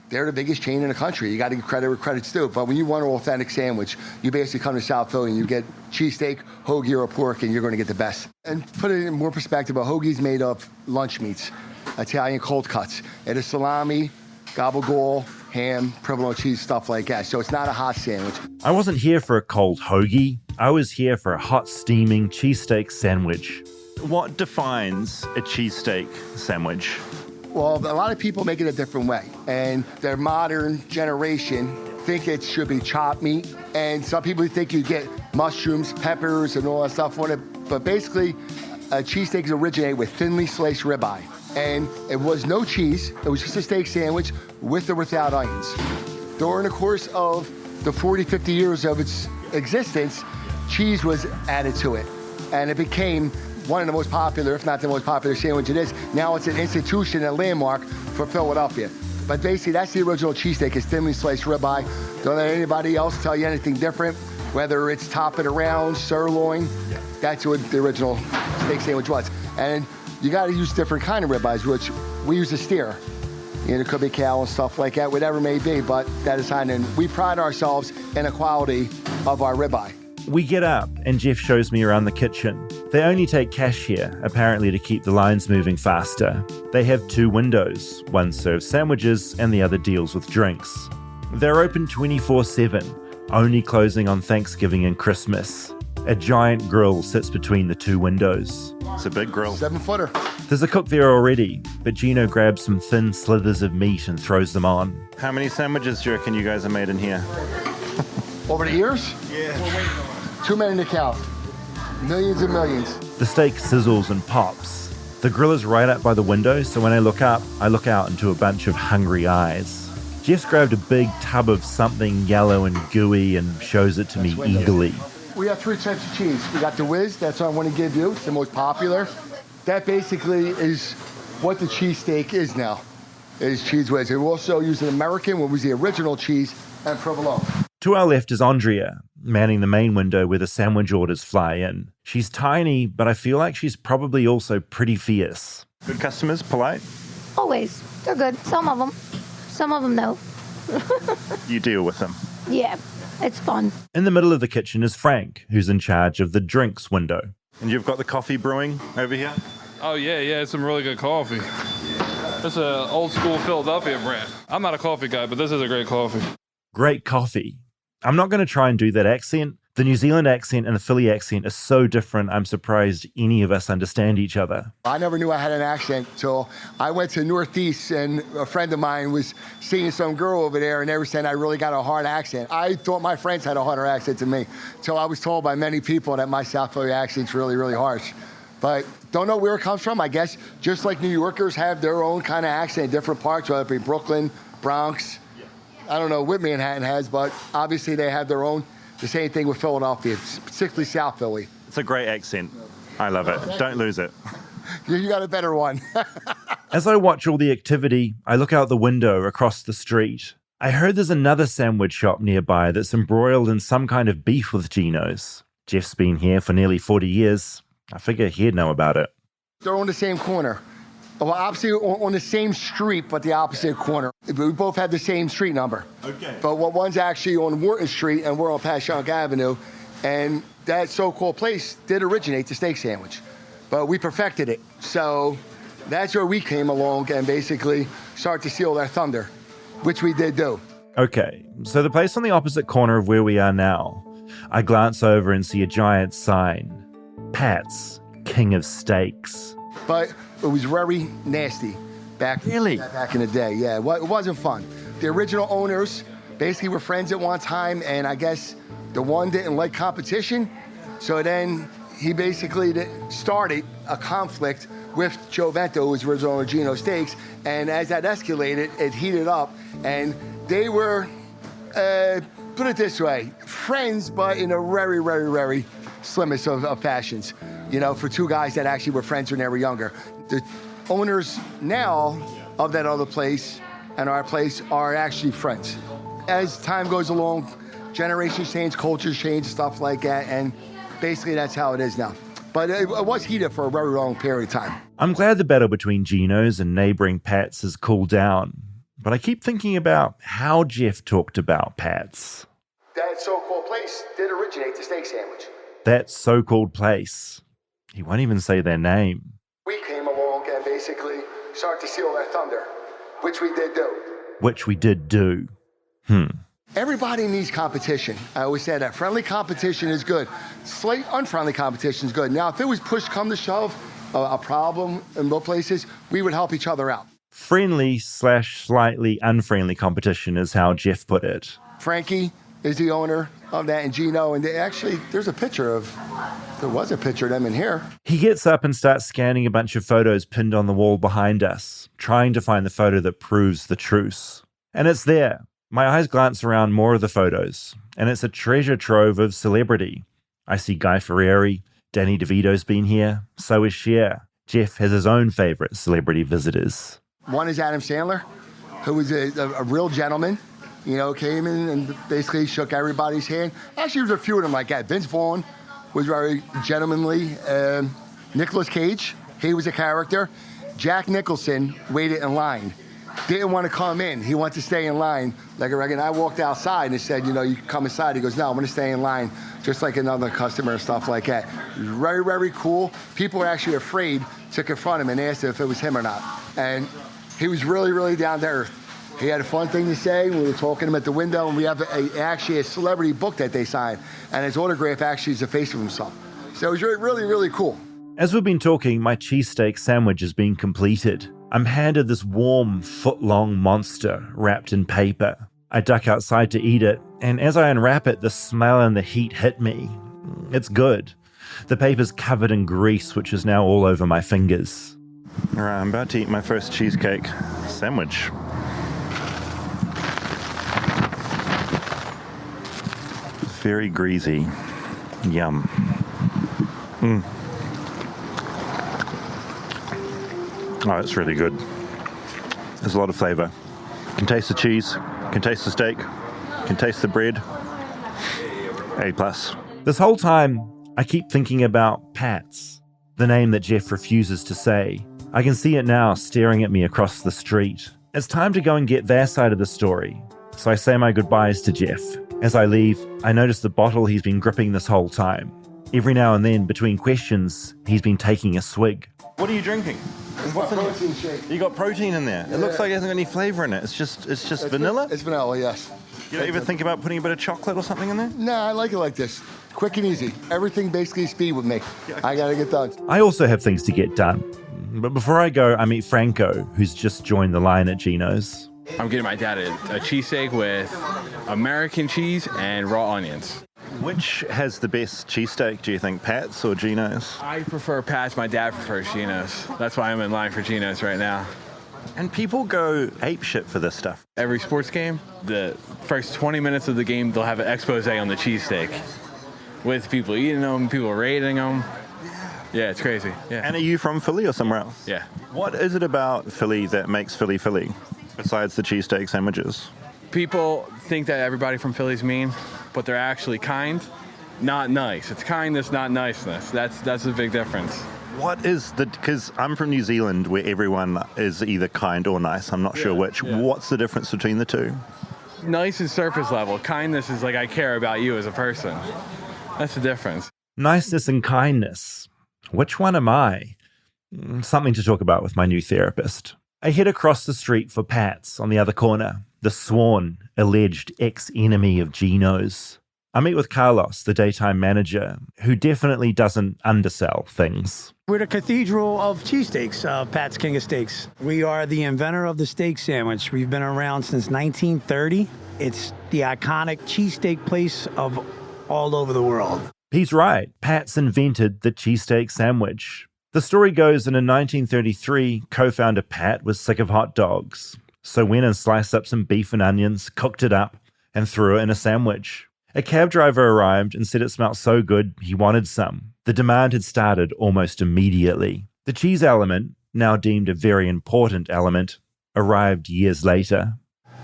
J: they're the biggest chain in the country. You got to give credit where credit's due. But when you want an authentic sandwich, you basically come to South Philly and you get cheesesteak, hoagie, or pork, and you're going to get the best. And put it in more perspective, a hoagie's made of lunch meats, Italian cold cuts. It is salami, gabagool, ham, provolone cheese, stuff like that. So it's not a hot sandwich.
A: I wasn't here for a cold hoagie. I was here for a hot steaming cheesesteak sandwich. What defines a cheesesteak sandwich?
J: Well, a lot of people make it a different way, and their modern generation think it should be chopped meat, and some people think you get mushrooms, peppers, and all that stuff on it. But basically, cheesesteaks originate with thinly sliced ribeye, and it was no cheese. It was just a steak sandwich with or without onions. During the course of the 40, 50 years of its existence, cheese was added to it, and it became one of the most popular, if not the most popular sandwich it is. Now it's an institution, a landmark for Philadelphia. But basically, that's the original cheesesteak, is thinly sliced ribeye. Don't let anybody else tell you anything different, whether it's top it around, sirloin. That's what the original steak sandwich was. And you gotta use different kind of ribeyes, which we use a steer. You know, it could be cow and stuff like that, whatever it may be, but that is fine. And we pride ourselves in the quality of our ribeye.
A: We get up and Jeff shows me around the kitchen. They only take cash here, apparently to keep the lines moving faster. They have 2 windows. One serves sandwiches and the other deals with drinks. They're open 24/7, only closing on Thanksgiving and Christmas. A giant grill sits between the 2 windows. It's a big grill.
J: 7-footer.
A: There's a cook there already, but Gino grabs some thin slithers of meat and throws them on. How many sandwiches do you reckon you guys have made in here?
J: Over the years? Yeah. Too many to count. Millions and millions.
A: The steak sizzles and pops. The grill is right up by the window, so when I look up, I look out into a bunch of hungry eyes. Jeff's grabbed a big tub of something yellow and gooey and shows it to me eagerly.
J: We have 3 types of cheese. We got the Whiz, that's what I want to give you. It's the most popular. That basically is what the cheesesteak is now, is Cheese Whiz. We also use an American, what was the original cheese, and provolone.
A: To our left is Andrea, manning the main window where the sandwich orders fly in. She's tiny, but I feel like she's probably also pretty fierce. Good customers, polite?
K: Always. They're good. Some of them, no.
A: You deal with them.
K: Yeah, it's fun.
A: In the middle of the kitchen is Frank, who's in charge of the drinks window. And you've got the coffee brewing over here?
L: Oh, yeah, it's some really good coffee. It's an old school Philadelphia brand. I'm not a coffee guy, but this is a great coffee.
A: Great coffee. I'm not going to try and do that accent. The New Zealand accent and the Philly accent are so different, I'm surprised any of us understand each other.
J: I never knew I had an accent till I went to Northeast, and a friend of mine was seeing some girl over there, and they were saying I really got a hard accent. I thought my friends had a harder accent than me, till I was told by many people that my South Philly accent's really, really harsh. But don't know where it comes from. I guess just like New Yorkers have their own kind of accent in different parts, whether it be Brooklyn, Bronx. I don't know what Manhattan has, but obviously they have their own. The same thing with Philadelphia, particularly South Philly.
A: It's a great accent. I love it. Don't lose it.
J: You got a better one.
A: As I watch all the activity, I look out the window across the street. I heard there's another sandwich shop nearby that's embroiled in some kind of beef with Gino's. Jeff's been here for nearly 40 years. I figure he'd know about it.
J: They're on the same corner. Well, obviously on the same street, but the opposite corner. We both have the same street number. Okay. But one's actually on Wharton Street, and we're on Passyunk Avenue. And that so-called place did originate the steak sandwich, but we perfected it. So that's where we came along and basically started to steal their thunder, which we did do.
A: Okay, so the place on the opposite corner of where we are now, I glance over and see a giant sign. Pat's, King of Steaks.
J: But it was very nasty back in the day. Yeah, it wasn't fun. The original owners basically were friends at one time, and I guess the one didn't like competition, so then he basically started a conflict with Joe Vento, who was original Gino Steaks, and as that escalated, it heated up, and they were, put it this way, friends, but in a very, very, very slimmest of fashions, you know, for 2 guys that actually were friends when they were younger. The owners now of that other place and our place are actually friends. As time goes along, generations change, cultures change, stuff like that, and basically that's how it is now. But it was heated for a very long period of time.
A: I'm glad the battle between Gino's and neighboring Pat's has cooled down, but I keep thinking about how Jeff talked about Pat's.
J: That so-called place did originate the steak sandwich.
A: That so-called place. He won't even say their name.
J: We came along and basically started to steal their thunder, which we did do.
A: which we did do.
J: Everybody needs competition. I always say that. Friendly competition is good. Slight unfriendly competition is good. Now, if it was push come to shove, a problem in both places, we would help each other out.
A: Friendly/slightly unfriendly competition is how Jeff put it.
J: Frankie is the owner of that, and Gino, and there was a picture of them in here.
A: He gets up and starts scanning a bunch of photos pinned on the wall behind us, trying to find the photo that proves the truce. And it's there. My eyes glance around more of the photos, and it's a treasure trove of celebrity. I see Guy Fieri, Danny DeVito's been here, so is Cher. Jeff has his own favorite celebrity visitors.
J: One is Adam Sandler, who was a real gentleman, came in and basically shook everybody's hand. Actually, there was a few of them like that. Vince Vaughn was very gentlemanly. Nicolas Cage, he was a character. Jack Nicholson waited in line. Didn't want to come in. He wanted to stay in line like a regular. I walked outside and said, you can come inside. He goes, no, I'm going to stay in line, just like another customer and stuff like that. It was very, very cool. People were actually afraid to confront him and ask if it was him or not. And he was really, really down to earth. He had a fun thing to say. We were talking to him at the window, and we have actually a celebrity book that they signed, and his autograph actually is a face of himself. So it was really, really cool.
A: As we've been talking, my cheesesteak sandwich has been completed. I'm handed this warm, foot-long monster wrapped in paper. I duck outside to eat it, and as I unwrap it, the smell and the heat hit me. It's good. The paper's covered in grease, which is now all over my fingers. All right, I'm about to eat my first cheesecake sandwich. Very greasy. Yum. Oh, it's really good. There's a lot of flavor. Can taste the cheese, can taste the steak, can taste the bread. A+. This whole time, I keep thinking about Pat's, the name that Jeff refuses to say. I can see it now staring at me across the street. It's time to go and get their side of the story, so I say my goodbyes to Jeff. As I leave, I notice the bottle he's been gripping this whole time. Every now and then, between questions, he's been taking a swig. What are you drinking? What's in
J: protein shake.
A: You got protein in there.
J: Yeah.
A: It looks like it hasn't got any flavor in it. It's just vanilla?
J: It's vanilla, yes.
A: You don't even think about putting a bit of chocolate or something in there?
J: No, I like it like this. Quick and easy. Everything basically speed with me. I gotta get done.
A: I also have things to get done. But before I go, I meet Franco, who's just joined the line at Gino's.
M: I'm getting my dad a cheesesteak with American cheese and raw onions.
A: Which has the best cheesesteak, do you think, Pat's or Gino's?
M: I prefer Pat's. My dad prefers Gino's. That's why I'm in line for Gino's right now.
A: And people go apeshit for this stuff.
M: Every sports game, the first 20 minutes of the game, they'll have an expose on the cheesesteak with people eating them, people rating them. Yeah, it's crazy. Yeah.
A: And are you from Philly or somewhere else?
M: Yeah.
A: What is it about Philly that makes Philly Philly, besides the cheesesteak sandwiches?
M: People think that everybody from Philly's mean, but they're actually kind, not nice. It's kindness, not niceness. That's a big difference.
A: What is because I'm from New Zealand where everyone is either kind or nice. I'm not sure which. Yeah. What's the difference between the two?
M: Nice is surface level. Kindness is like, I care about you as a person. That's the difference.
A: Niceness and kindness. Which one am I? Something to talk about with my new therapist. I head across the street for Pat's on the other corner, the sworn, alleged ex-enemy of Gino's. I meet with Carlos, the daytime manager, who definitely doesn't undersell things.
N: We're the cathedral of cheesesteaks, Pat's King of Steaks. We are the inventor of the steak sandwich. We've been around since 1930. It's the iconic cheesesteak place of all over the world.
A: He's right. Pat's invented the cheesesteak sandwich. The story goes in 1933, co-founder Pat was sick of hot dogs, so went and sliced up some beef and onions, cooked it up, and threw it in a sandwich. A cab driver arrived and said it smelled so good he wanted some. The demand had started almost immediately. The cheese element, now deemed a very important element, arrived years later.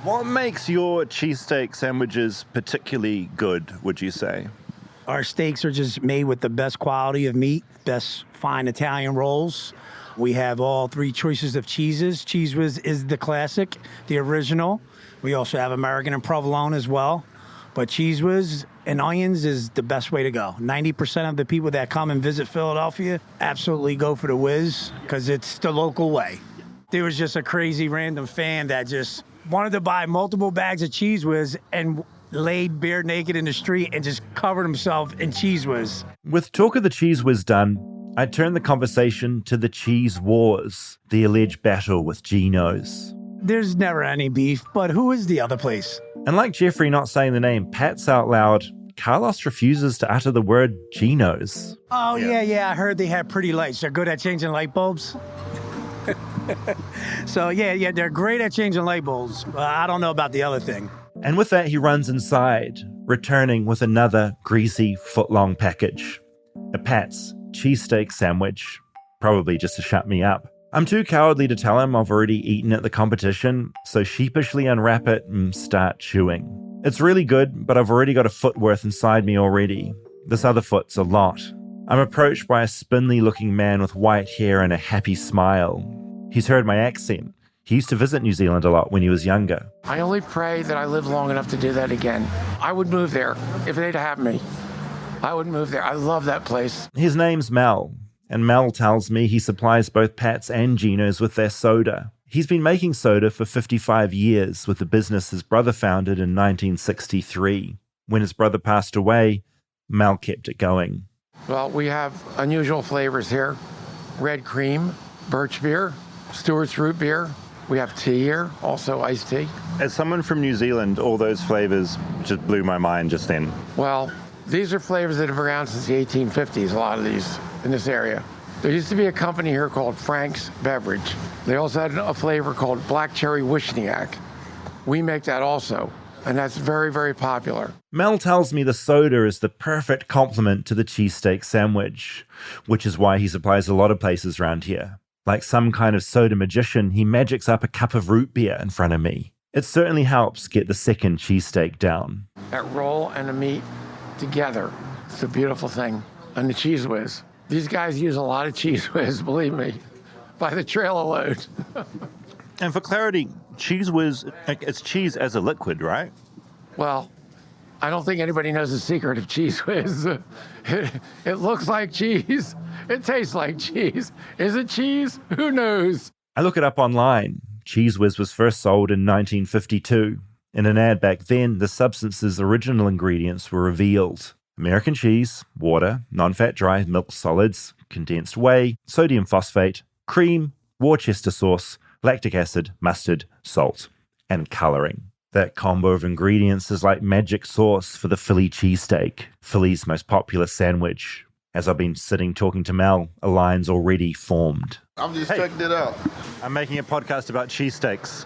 A: What makes your cheesesteak sandwiches particularly good, would you say?
N: Our steaks are just made with the best quality of meat, best fine Italian rolls. We have all three choices of cheeses. Cheese Whiz is the classic, the original. We also have American and provolone as well. But Cheese Whiz and onions is the best way to go. 90% of the people that come and visit Philadelphia absolutely go for the Whiz because it's the local way. There was just a crazy random fan that just wanted to buy multiple bags of Cheese Whiz and laid bare naked in the street and just covered himself in Cheese Whiz.
A: With talk of the Cheese Whiz done, I turned the conversation to the Cheese Wars, the alleged battle with Geno's.
N: There's never any beef, but who is the other place?
A: And like Jeffrey not saying the name Pat's out loud, Carlos refuses to utter the word Geno's.
N: Oh, yeah, I heard they had pretty lights. They're good at changing light bulbs. So, yeah, they're great at changing light bulbs. I don't know about the other thing.
A: And with that, he runs inside, returning with another greasy, foot-long package. A Pat's cheesesteak sandwich, probably just to shut me up. I'm too cowardly to tell him I've already eaten at the competition, so sheepishly unwrap it and start chewing. It's really good, but I've already got a foot worth inside me already. This other foot's a lot. I'm approached by a spindly-looking man with white hair and a happy smile. He's heard my accent. He used to visit New Zealand a lot when he was younger.
O: I only pray that I live long enough to do that again. I would move there if they'd have me. I would move there. I love that place.
A: His name's Mel, and Mel tells me he supplies both Pat's and Geno's with their soda. He's been making soda for 55 years with the business his brother founded in 1963. When his brother passed away, Mel kept it going.
O: Well, we have unusual flavors here. Red cream, birch beer, Stewart's root beer. We have tea here, also iced tea.
P: As someone from New Zealand, all those flavors just blew my mind just then.
O: Well, these are flavors that have been around since the 1850s, a lot of these in this area. There used to be a company here called Frank's Beverage. They also had a flavor called Black Cherry Wishniak. We make that also, and that's very, very popular.
A: Mel tells me the soda is the perfect complement to the cheesesteak sandwich, which is why he supplies a lot of places around here. Like some kind of soda magician, he magics up a cup of root beer in front of me. It certainly helps get the second cheesesteak down.
O: That roll and the meat together, it's a beautiful thing. And the Cheese Whiz. These guys use a lot of Cheese Whiz, believe me, by the trailer load.
P: And for clarity, Cheese Whiz, it's cheese as a liquid, right?
O: Well, I don't think anybody knows the secret of Cheese Whiz. It looks like cheese. It tastes like cheese. Is it cheese? Who knows?
A: I look it up online. Cheese Whiz was first sold in 1952. In an ad back then, the substance's original ingredients were revealed. American cheese, water, non-fat dry milk solids, condensed whey, sodium phosphate, cream, Worcester sauce, lactic acid, mustard, salt, and colouring. That combo of ingredients is like magic sauce for the Philly cheesesteak, Philly's most popular sandwich. As I've been sitting talking to Mel, a line's already formed.
Q: I'm just checking it out.
P: I'm making a podcast about cheesesteaks.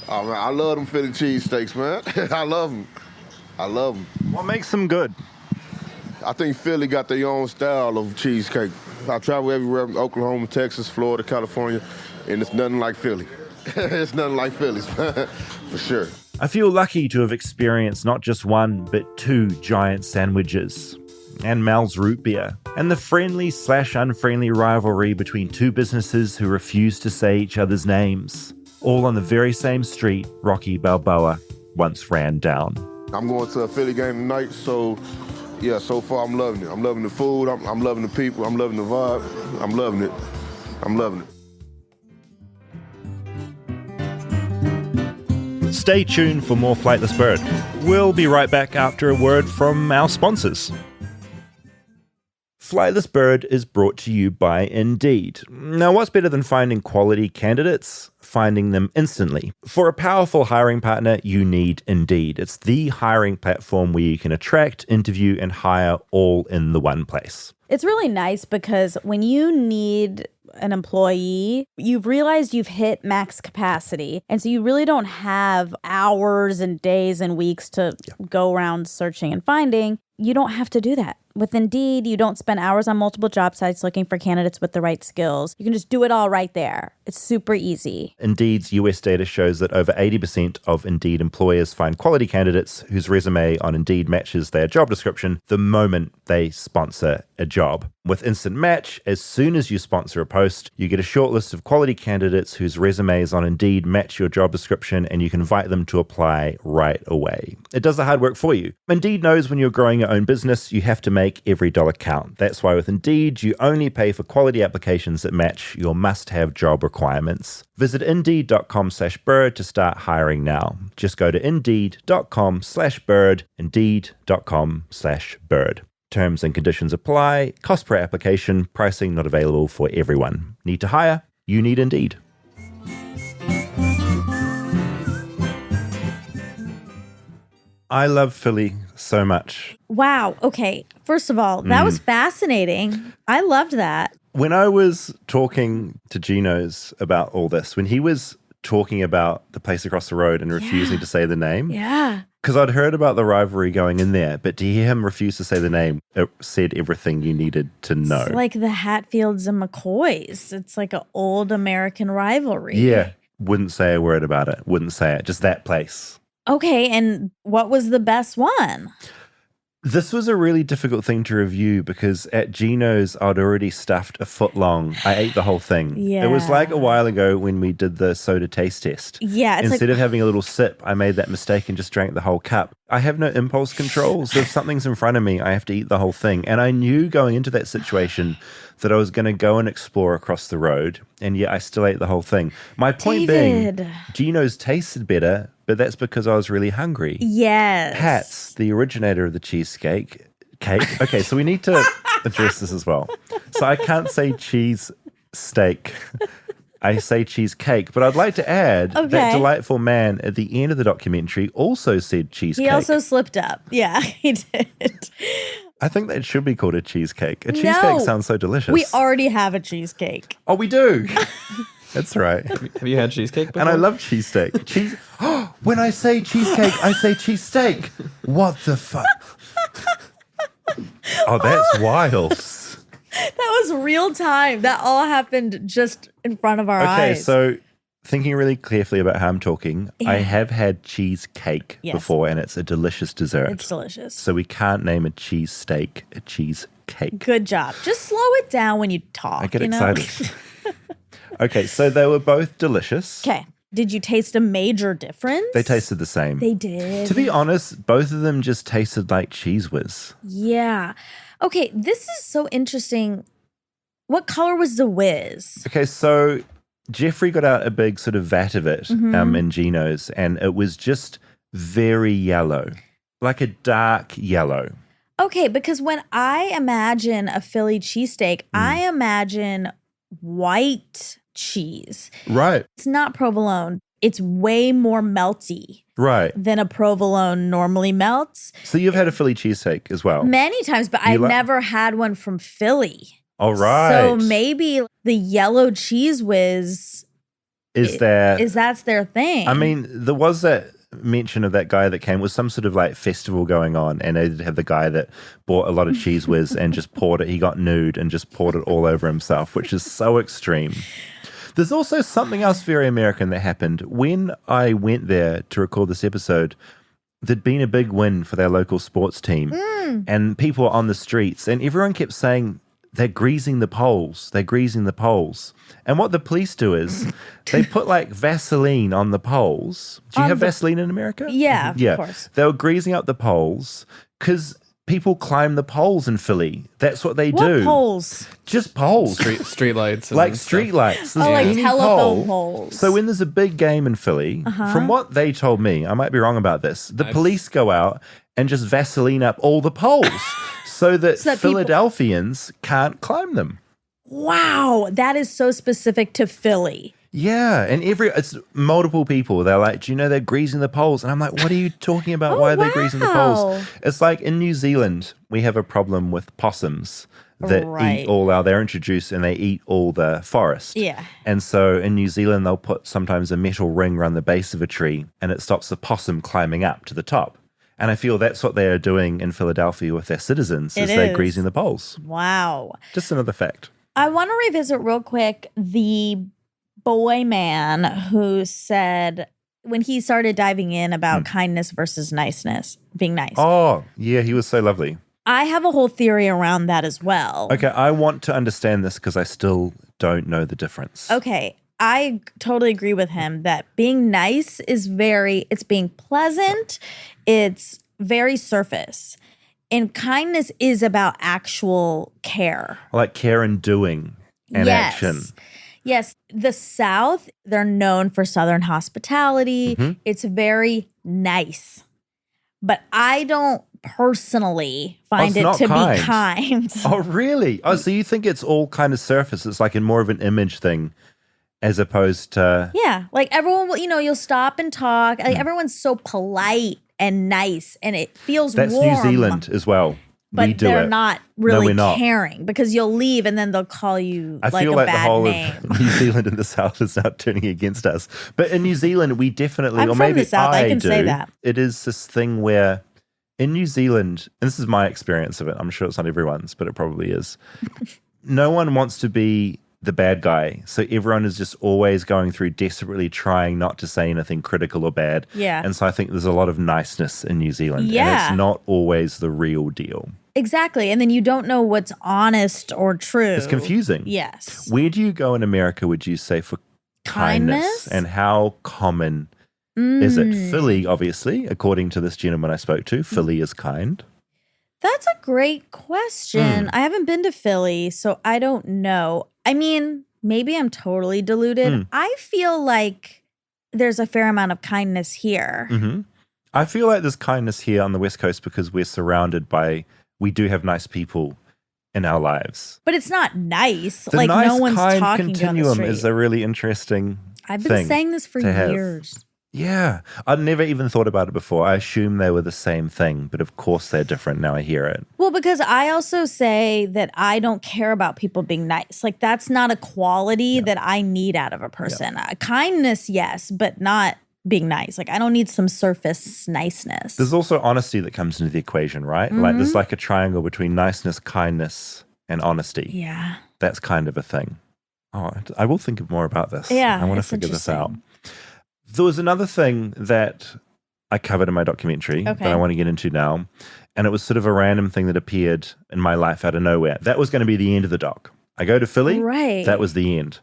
Q: Oh, man, I love them Philly cheesesteaks, man. I love them. I love them.
P: What makes them good?
Q: I think Philly got their own style of cheesecake. I travel everywhere, Oklahoma, Texas, Florida, California, and it's nothing like Philly. It's nothing like Philly's, for sure.
A: I feel lucky to have experienced not just one, but two giant sandwiches. And Mel's root beer. And the friendly/unfriendly rivalry between two businesses who refuse to say each other's names. All on the very same street Rocky Balboa once ran down.
Q: I'm going to a Philly game tonight, so yeah, so far I'm loving it. I'm loving the food, I'm loving the people, I'm loving the vibe, I'm loving it. I'm loving it.
A: Stay tuned for more Flightless Bird. We'll be right back after a word from our sponsors. Flightless Bird is brought to you by Indeed. Now, what's better than finding quality candidates? Finding them instantly. For a powerful hiring partner, you need Indeed. It's the hiring platform where you can attract, interview, and hire all in the one place.
D: It's really nice because when you need an employee, you've realized you've hit max capacity. And so you really don't have hours and days and weeks to go around searching and finding. You don't have to do that. With Indeed, you don't spend hours on multiple job sites looking for candidates with the right skills. You can just do it all right there. It's super easy.
A: Indeed's US data shows that over 80% of Indeed employers find quality candidates whose resume on Indeed matches their job description the moment they sponsor a job. With Instant Match, as soon as you sponsor a post, you get a short list of quality candidates whose resumes on Indeed match your job description, and you can invite them to apply right away. It does the hard work for you. Indeed knows when you're growing your own business, you have to make every dollar count. That's why with Indeed, you only pay for quality applications that match your must-have job requirements. Visit Indeed.com/bird to start hiring now. Just go to Indeed.com/bird, Indeed.com/bird. Terms and conditions apply. Cost per application. Pricing not available for everyone. Need to hire? You need Indeed. I love Philly so much.
D: Wow. Okay. First of all, that was fascinating. I loved that.
A: When I was talking to Geno's about all this, when he was talking about the place across the road and refusing to say the name,
D: Yeah.
A: because I'd heard about the rivalry going in there, but to hear him refuse to say the name, it said everything you needed to know.
D: It's like the Hatfields and McCoys. It's like an old American rivalry.
A: Yeah. Wouldn't say a word about it. Wouldn't say it. Just that place.
D: Okay. And what was the best one?
A: This was a really difficult thing to review because at Geno's, I'd already stuffed a foot long. I ate the whole thing.
D: Yeah.
A: It was like a while ago when we did the soda taste test.
D: Yeah. It's
A: Instead
D: like,
A: of having a little sip, I made that mistake and just drank the whole cup. I have no impulse control. So if something's in front of me, I have to eat the whole thing. And I knew going into that situation that I was going to go and explore across the road. And yet I still ate the whole thing. My point being, Geno's tasted better, but that's because I was really hungry.
D: yes.
A: Pat's, the originator of the cheesecake. Okay, so we need to address this as well. So I can't say cheese steak. I say cheesecake. But I'd like to add that
D: Okay.
A: delightful man at the end of the documentary also said cheesecake.
D: He also slipped up. Yeah, he did.
A: I think that should be called a cheesecake. A
D: No.
A: cheesecake sounds so delicious.
D: We already have a cheesecake.
A: Oh, we do. That's right.
E: Have you had cheesecake before?
A: And I love cheesesteak. Cheese. When I say cheesecake, I say cheesesteak. What the fuck? Oh, that's wild.
D: That was real time. That all happened just in front of our
A: Okay,
D: eyes.
A: so thinking really carefully about how I'm talking, I
D: Yeah.
A: have had cheesecake
D: Yes.
A: before, and it's a delicious dessert.
D: It's delicious.
A: So we can't name a cheesesteak a cheesecake.
D: Good job. Just slow it down when you talk.
A: I get
D: you know?
A: excited. Okay, so they were both delicious.
D: Okay. Did you taste a major difference?
A: They tasted the same.
D: They did.
A: To be honest, both of them just tasted like Cheese Whiz.
D: Yeah. Okay, this is so interesting. What color was the whiz?
A: Okay, so Jeffrey got out a big sort of vat of it
D: Mhm.
A: in Geno's, and it was just very yellow, like a dark yellow.
D: Okay, because when I imagine a Philly cheesesteak, I imagine white cheese.
A: Right,
D: It's not provolone. It's way more melty
A: right.
D: than a provolone normally melts.
A: So you've had a Philly cheesesteak as well.
D: Many times, but
A: You
D: I've
A: like-
D: never had one from Philly.
A: All right.
D: So maybe the yellow cheese whiz
A: is there?
D: that's their thing.
A: I mean, there was that mention of that guy that came with some sort of like festival going on, and they did have the guy that bought a lot of Cheese Whiz and just poured it. He got nude and just poured it all over himself, which is so extreme. There's also something else very American that happened. When I went there to record this episode, there'd been a big win for their local sports team, and people were on the streets, and everyone kept saying, they're greasing the poles. They're greasing the poles. And what the police do is they put like Vaseline on the poles. Do you
D: On
A: have
D: the-
A: Vaseline in America?
D: Yeah,
A: Yeah.
D: of course.
A: They were greasing up the poles because people climb the poles in Philly. That's what they
D: what
A: do.
D: poles?
A: Just poles.
E: Street lights.
A: Like street lights. There's
D: Oh, like
A: any
D: telephone
A: pole.
D: poles.
A: So when there's a big game in Philly, from what they told me, I might be wrong about this, the police go out and just Vaseline up all the poles so that
D: So that people-
A: Philadelphians can't climb them.
D: Wow, that is so specific to Philly.
A: Yeah, and it's multiple people. They're like, do you know they're greasing the poles? And I'm like, what are you talking about? Why are they greasing the
D: wow.
A: poles? It's like in New Zealand, we have a problem with possums that
D: Right.
A: eat they're introduced and they eat all the forest.
D: Yeah.
A: And so in New Zealand, they'll put sometimes a metal ring around the base of a tree and it stops the possum climbing up to the top. And I feel that's what they are doing in Philadelphia with their citizens, is
D: It
A: they're
D: is.
A: greasing the poles.
D: Wow.
A: Just another fact.
D: I want to revisit real quick the boy man who said when he started diving in about kindness versus niceness, being nice.
A: Oh, yeah, he was so lovely.
D: I have a whole theory around that as well.
A: Okay, I want to understand this because I still don't know the difference.
D: Okay. I totally agree with him that being nice is it's being pleasant. It's very surface. And kindness is about actual care.
A: Like care and doing and action.
D: Yes. The South, they're known for Southern hospitality.
A: Mhm.
D: It's very nice. But I don't personally find
A: it's
D: it
A: not
D: to
A: kind.
D: be kind.
A: Oh, really? Oh, so you think it's all kind of surface? It's like more of an image thing as opposed to...
D: Yeah. Like everyone, will, you'll stop and talk. Like everyone's so polite and nice and it feels
A: That's
D: warm.
A: New Zealand as well.
D: But
A: we do
D: they're
A: it.
D: not
A: No,
D: really
A: we're not.
D: caring because you'll leave and then they'll call you
A: I
D: like
A: feel
D: a
A: like the
D: bad
A: whole
D: name.
A: of New Zealand and the South is now turning against us. But in New Zealand, we definitely,
D: I'm
A: or
D: from
A: maybe
D: the South, I can
A: do,
D: say that.
A: It is this thing where in New Zealand, and this is my experience of it, I'm sure it's not everyone's, but it probably is. No one wants to be the bad guy. So everyone is just always going through desperately trying not to say anything critical or bad.
D: Yeah.
A: And so I think there's a lot of niceness in New Zealand. And
D: Yeah.
A: it's not always the real deal.
D: Exactly. And then you don't know what's honest or true.
A: It's confusing.
D: Yes.
A: Where do you go in America, would you say, for kindness?
D: Kindness?
A: And how common is it?
D: Mm.
A: Philly, obviously, according to this gentleman I spoke to, Philly is kind.
D: That's a great question.
A: Mm.
D: I haven't been to Philly, so I don't know. I mean, maybe I'm totally deluded.
A: Mm.
D: I feel like there's a fair amount of kindness here.
A: Hmm. I feel like there's kindness here on the West Coast because we're surrounded by, we do have nice people in our lives.
D: But it's not nice.
A: The
D: like
A: nice,
D: no one's
A: kind
D: talking down the
A: continuum
D: street.
A: is a really interesting
D: I've been
A: thing
D: saying this for
A: to have.
D: years.
A: Yeah, I'd never even thought about it before. I assumed they were the same thing, but of course they're different. Now I hear it.
D: Well, because I also say that I don't care about people being nice. Like that's not a quality that I need out of a person. Kindness, yes, but not being nice. Like I don't need some surface niceness.
A: There's also honesty that comes into the equation, right? Like there's like a triangle between niceness, kindness, and honesty.
D: Yeah.
A: That's kind of a thing. Oh, I will think more about this.
D: Yeah,
A: I want to
D: it's
A: figure this out.
D: interesting.
A: There was another thing that I covered in my documentary that
D: Okay.
A: I want to get into now. And it was sort of a random thing that appeared in my life out of nowhere. That was going to be the end of the doc. I go to Philly.
D: Right.
A: That was the end.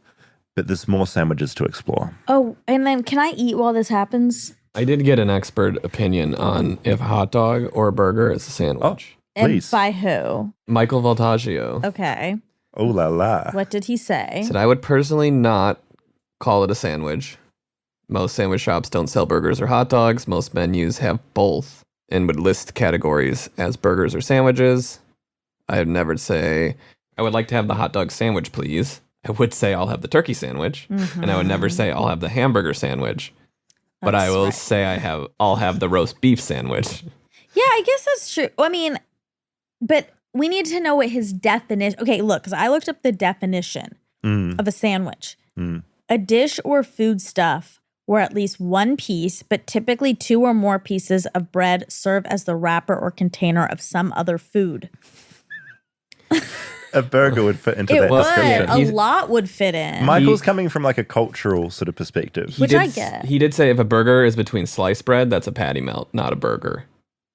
A: But there's more sandwiches to explore.
D: Oh, and then can I eat while this happens?
E: I did get an expert opinion on if a hot dog or a burger is a sandwich.
A: Please.
D: And by who?
E: Michael Voltaggio
D: Okay.
A: Oh la la.
D: What did he say?
E: said, I would personally not call it a sandwich. Most sandwich shops don't sell burgers or hot dogs. Most menus have both and would list categories as burgers or sandwiches. I would never say, I would like to have the hot dog sandwich, please. I would say I'll have the turkey sandwich. And I would never say I'll have the hamburger sandwich. But I
D: That's
E: will
D: right.
E: say I'll have the roast beef sandwich.
D: Yeah, I guess that's true. I mean, but we need to know what his definition. Okay, look, because I looked up the definition
A: Mm.
D: of a sandwich.
A: Mm.
D: A dish or foodstuff where at least one piece, but typically two or more pieces of bread serve as the wrapper or container of some other food.
A: A burger would fit into
D: It
A: that
D: would.
A: description.
D: A lot would fit in.
A: Michael's coming from like a cultural sort of perspective.
D: Which
E: did,
D: I get.
E: He did say if a burger is between sliced bread, that's a patty melt, not a burger.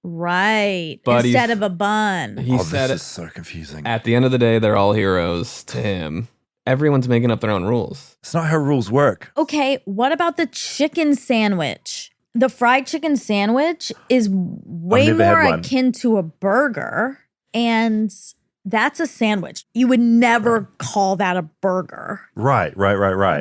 D: Right.
E: But
D: Instead of a bun.
E: He
A: Oh,
E: said
A: this is so confusing.
E: at the end of the day, they're all heroes to him. Everyone's making up their own rules.
A: It's not how rules work.
D: Okay, what about the chicken sandwich? The fried chicken sandwich is way
A: never had
D: more
A: one.
D: akin to a burger, and that's a sandwich. You would never call that a burger,
A: Right.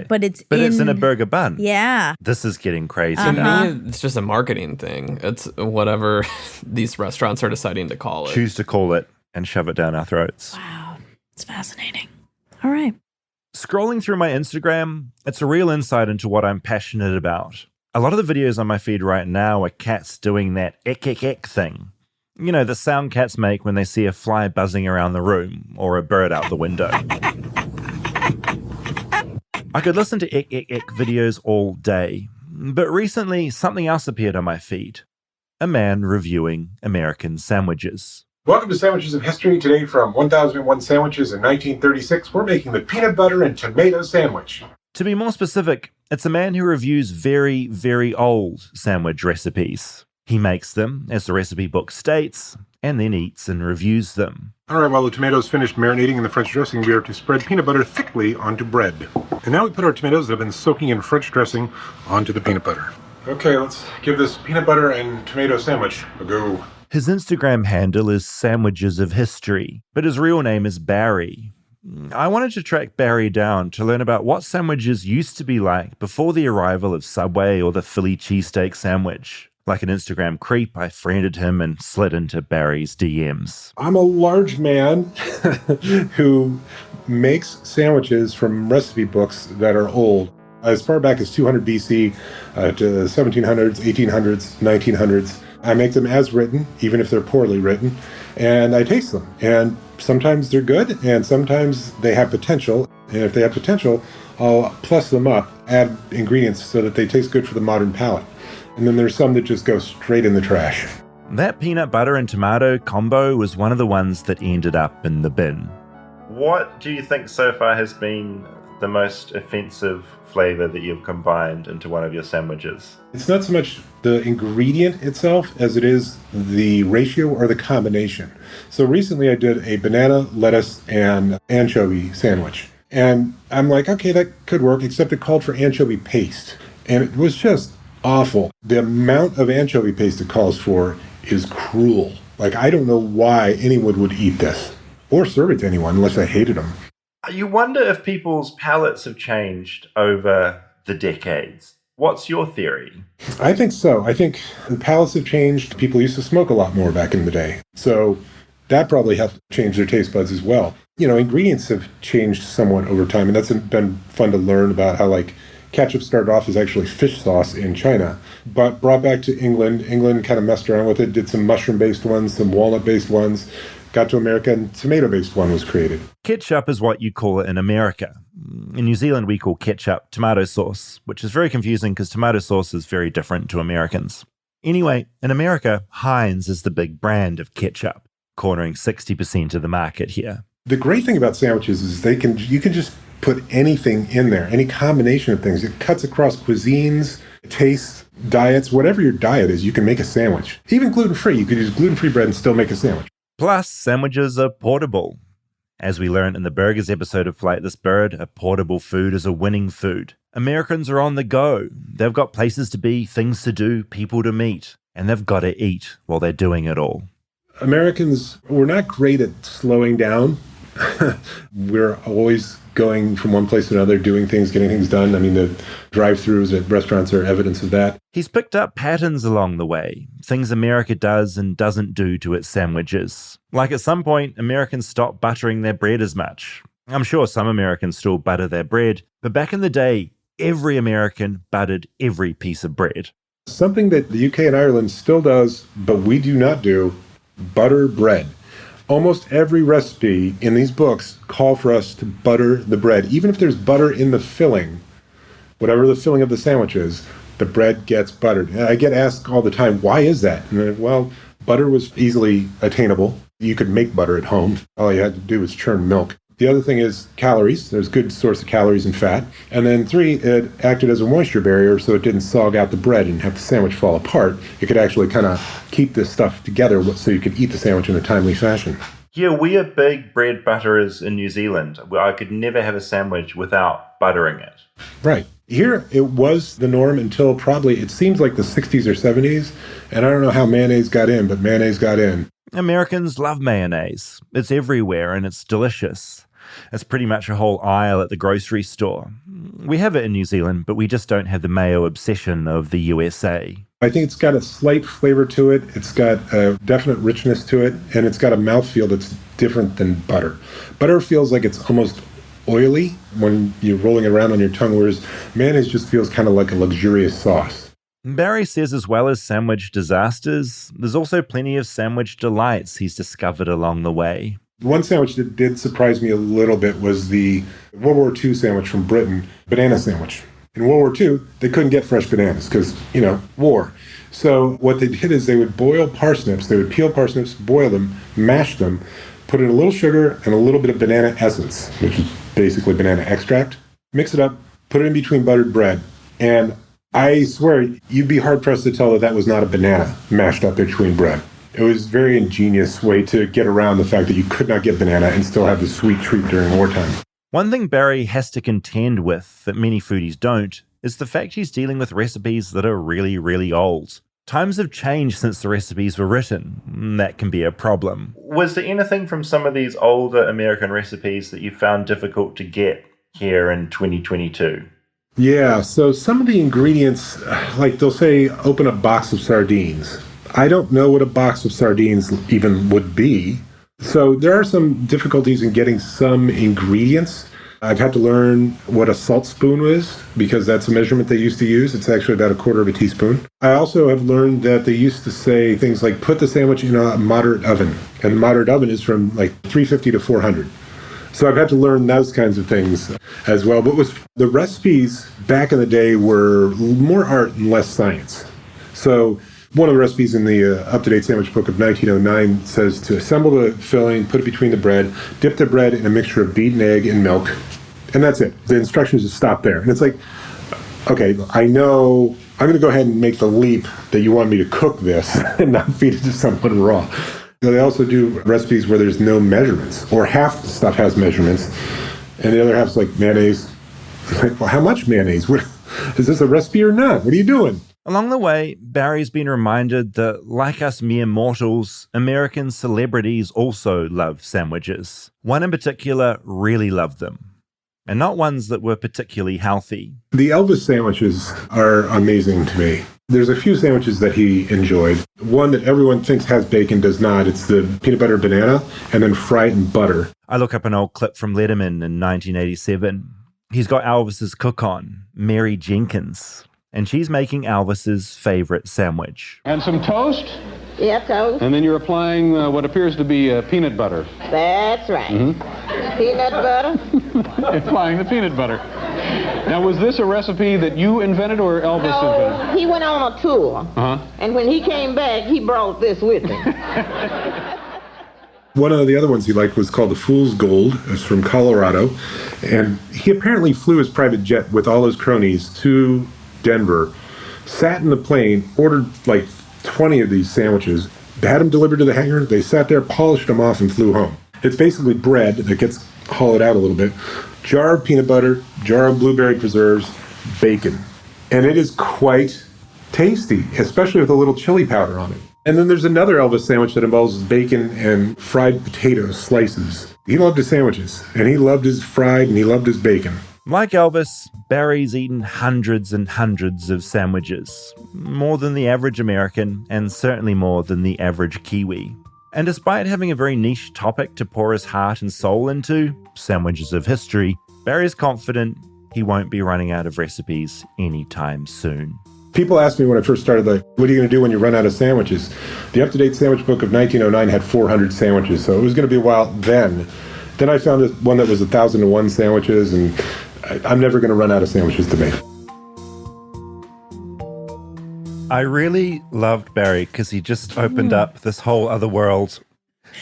D: but it's
A: it's in a burger bun.
D: Yeah.
A: This is getting crazy
E: To
A: now.
E: me, it's just a marketing thing. It's whatever these restaurants are deciding to call it.
A: Choose to call it and shove it down our throats.
D: Wow, it's fascinating. All right.
A: Scrolling through my Instagram, it's a real insight into what I'm passionate about. A lot of the videos on my feed right now are cats doing that ek ek ek thing. You know, the sound cats make when they see a fly buzzing around the room or a bird out the window. I could listen to ek ek ek videos all day, but recently something else appeared on my feed. A man reviewing American sandwiches.
R: Welcome to Sandwiches of History. Today from 1001 Sandwiches in 1936, we're making the peanut butter and tomato sandwich.
A: To be more specific, it's a man who reviews very, very old sandwich recipes. He makes them, as the recipe book states, and then eats and reviews them.
R: All right, while the tomatoes finish marinating in the French dressing, we are to spread peanut butter thickly onto bread. And now we put our tomatoes that have been soaking in French dressing onto the peanut butter. Okay, let's give this peanut butter and tomato sandwich a go.
A: His Instagram handle is Sandwiches of History, but his real name is Barry. I wanted to track Barry down to learn about what sandwiches used to be like before the arrival of Subway or the Philly cheesesteak sandwich. Like an Instagram creep, I friended him and slid into Barry's DMs.
R: I'm a large man who makes sandwiches from recipe books that are old, as far back as 200 BC to 1700s, 1800s, 1900s. I make them as written, even if they're poorly written, and I taste them. And sometimes they're good, and sometimes they have potential. And if they have potential, I'll plus them up, add ingredients so that they taste good for the modern palate. And then there's some that just go straight in the trash.
A: That peanut butter and tomato combo was one of the ones that ended up in the bin. What do you think so far has been the most offensive flavor that you've combined into one of your sandwiches?
R: It's not so much the ingredient itself as it is the ratio or the combination. So recently I did a banana, lettuce, and anchovy sandwich. And I'm like, okay, that could work, except it called for anchovy paste. And it was just awful. The amount of anchovy paste it calls for is cruel. Like, I don't know why anyone would eat this or serve it to anyone unless I hated them.
A: You wonder if people's palates have changed over the decades. What's your theory?
R: I think so. I think the palates have changed. People used to smoke a lot more back in the day. So that probably helped change their taste buds as well. You know, ingredients have changed somewhat over time, and that's been fun to learn about how, like, ketchup started off as actually fish sauce in China, but brought back to England. England kind of messed around with it, did some mushroom-based ones, some walnut-based ones, got to America, and tomato-based one was created.
A: Ketchup is what you call it in America. In New Zealand, we call ketchup tomato sauce, which is very confusing because tomato sauce is very different to Americans. Anyway, in America, Heinz is the big brand of ketchup, cornering 60% of the market here.
R: The great thing about sandwiches is you can just put anything in there, any combination of things. It cuts across cuisines, tastes, diets, whatever your diet is, you can make a sandwich. Even gluten-free, you could use gluten-free bread and still make a sandwich.
A: Plus, sandwiches are portable. As we learned in the Burgers episode of Flight This Bird, a portable food is a winning food. Americans are on the go. They've got places to be, things to do, people to meet, and they've got to eat while they're doing it all.
R: Americans, we're not great at slowing down. We're always going from one place to another, doing things, getting things done. I mean, the drive-thrus at restaurants are evidence of that.
A: He's picked up patterns along the way, things America does and doesn't do to its sandwiches. Like at some point, Americans stopped buttering their bread as much. I'm sure some Americans still butter their bread, but back in the day, every American buttered every piece of bread.
R: Something that the UK and Ireland still does, but we do not do, butter bread. Almost every recipe in these books call for us to butter the bread. Even if there's butter in the filling, whatever the filling of the sandwich is, the bread gets buttered. And I get asked all the time, why is that? And well, butter was easily attainable. You could make butter at home. All you had to do was churn milk. The other thing is calories. There's a good source of calories and fat. And then 3, it acted as a moisture barrier so it didn't sog out the bread and have the sandwich fall apart. It could actually kind of keep this stuff together so you could eat the sandwich in a timely fashion.
A: Yeah, we are big bread butterers in New Zealand, where I could never have a sandwich without buttering it.
R: Right. Here, it was the norm until probably, it seems like the 60s or 70s. And I don't know how mayonnaise got in, but mayonnaise got in.
A: Americans love mayonnaise. It's everywhere and it's delicious. It's pretty much a whole aisle at the grocery store. We have it in New Zealand, but we just don't have the mayo obsession of the USA.
R: I think it's got a slight flavor to it. It's got a definite richness to it, and it's got a mouthfeel that's different than butter. Butter feels like it's almost oily when you're rolling it around on your tongue, whereas mayonnaise just feels kind of like a luxurious sauce.
A: Barry says as well as sandwich disasters, there's also plenty of sandwich delights he's discovered along the way.
R: One sandwich that did surprise me a little bit was the World War II sandwich from Britain, banana sandwich. In World War II, they couldn't get fresh bananas because, war. So what they did is they would boil parsnips. They would peel parsnips, boil them, mash them, put in a little sugar and a little bit of banana essence, which is basically banana extract. Mix it up, put it in between buttered bread. And I swear, you'd be hard-pressed to tell that that was not a banana mashed up between bread. It was a very ingenious way to get around the fact that you could not get banana and still have the sweet treat during wartime.
A: One thing Barry has to contend with that many foodies don't is the fact he's dealing with recipes that are really, really old. Times have changed since the recipes were written. That can be a problem. Was there anything from some of these older American recipes that you found difficult to get here in 2022?
R: Yeah, so some of the ingredients, like they'll say, open a box of sardines. I don't know what a box of sardines even would be. So there are some difficulties in getting some ingredients. I've had to learn what a salt spoon is because that's a measurement they used to use. It's actually about 1/4 of a teaspoon. I also have learned that they used to say things like put the sandwich in a moderate oven. And moderate oven is from like 350 to 400. So I've had to learn those kinds of things as well. But the recipes back in the day were more art and less science. So one of the recipes in the Up-to-Date Sandwich Book of 1909 says to assemble the filling, put it between the bread, dip the bread in a mixture of beaten egg and milk, and that's it. The instructions just stop there. And it's like, okay, I know I'm going to go ahead and make the leap that you want me to cook this and not feed it to someone raw. They also do recipes where there's no measurements, or half the stuff has measurements, and the other half's like mayonnaise. It's like, well, how much mayonnaise? Is this a recipe or not? What are you doing?
A: Along the way, Barry's been reminded that, like us mere mortals, American celebrities also love sandwiches. One in particular really loved them, and not ones that were particularly healthy.
R: The Elvis sandwiches are amazing to me. There's a few sandwiches that he enjoyed. One that everyone thinks has bacon does not. It's the peanut butter banana and then fry it in butter.
A: I look up an old clip from Letterman in 1987. He's got Elvis's cook on, Mary Jenkins, and she's making Elvis's favorite sandwich.
S: And some toast?
T: Yeah, toast.
S: And then you're applying what appears to be peanut butter.
T: That's right.
S: Mm-hmm.
T: Peanut butter?
S: Applying the peanut butter. Now, was this a recipe that you invented or Elvis invented?
T: No, he went on a tour.
S: Uh-huh.
T: And when he came back, he brought this with him.
R: One of the other ones he liked was called the Fool's Gold. It's from Colorado. And he apparently flew his private jet with all his cronies to Denver, sat in the plane, ordered like 20 of these sandwiches, had them delivered to the hangar. They sat there, polished them off, and flew home. It's basically bread that gets hollowed out a little bit, jar of peanut butter, jar of blueberry preserves, bacon. And it is quite tasty, especially with a little chili powder on it. And then there's another Elvis sandwich that involves bacon and fried potato slices. He loved his sandwiches, and he loved his fried, and he loved his bacon.
A: Like Elvis, Barry's eaten hundreds and hundreds of sandwiches, more than the average American, and certainly more than the average Kiwi. And despite having a very niche topic to pour his heart and soul into, sandwiches of history, Barry's confident he won't be running out of recipes anytime soon.
R: People asked me when I first started, like, what are you going to do when you run out of sandwiches? The Up-to-Date Sandwich Book of 1909 had 400 sandwiches, so it was going to be a while then. Then I found one that was 1,001 sandwiches, and I'm never going to run out of sandwiches to make.
A: I really loved Barry because he just opened up this whole other world.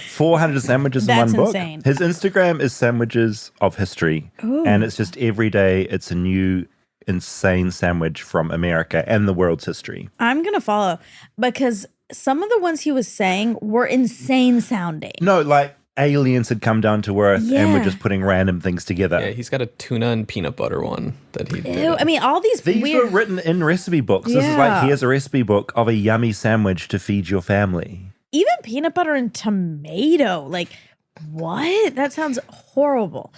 A: 400 sandwiches in one book.
D: Insane.
A: His Instagram is Sandwiches of History.
D: Ooh.
A: And it's just every day it's a new insane sandwich from America and the world's history.
D: I'm going to follow because some of the ones he was saying were insane sounding.
A: No, like aliens had come down to Earth and were
D: Yeah.
A: just putting random things together.
E: Yeah, he's got a tuna and peanut butter one that he did.
D: Ew, I mean, all these
A: These
D: weird...
A: were written in recipe books. This is like,
D: Yeah.
A: here's a recipe book of a yummy sandwich to feed your family.
D: Even peanut butter and tomato. Like, what? That sounds horrible.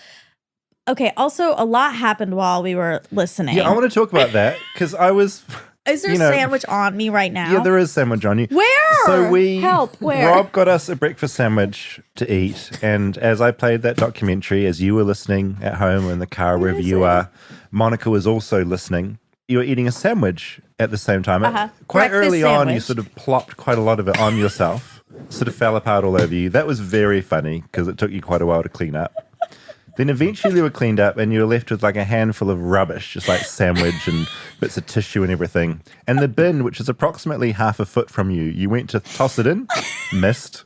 D: Okay, also, a lot happened while we were listening.
A: Yeah, I want to talk about that because I was...
D: Is there
A: you know,
D: a sandwich on me right now?
A: Yeah, there is sandwich on you.
D: Where?
A: So
D: Help, where?
A: Rob got us a breakfast sandwich to eat, and as I played that documentary, as you were listening at home or in the car, wherever you are, Monica was also listening. You were eating a sandwich at the same time. Quite
D: Breakfast
A: early on, you
D: sandwich.
A: sort of plopped quite a lot of it on yourself, sort of fell apart all over you. That was very funny because it took you quite a while to clean up. Then eventually they were cleaned up and you were left with like a handful of rubbish, just like sandwich and bits of tissue and everything. And the bin, which is approximately half a foot from you, you went to toss it in, missed.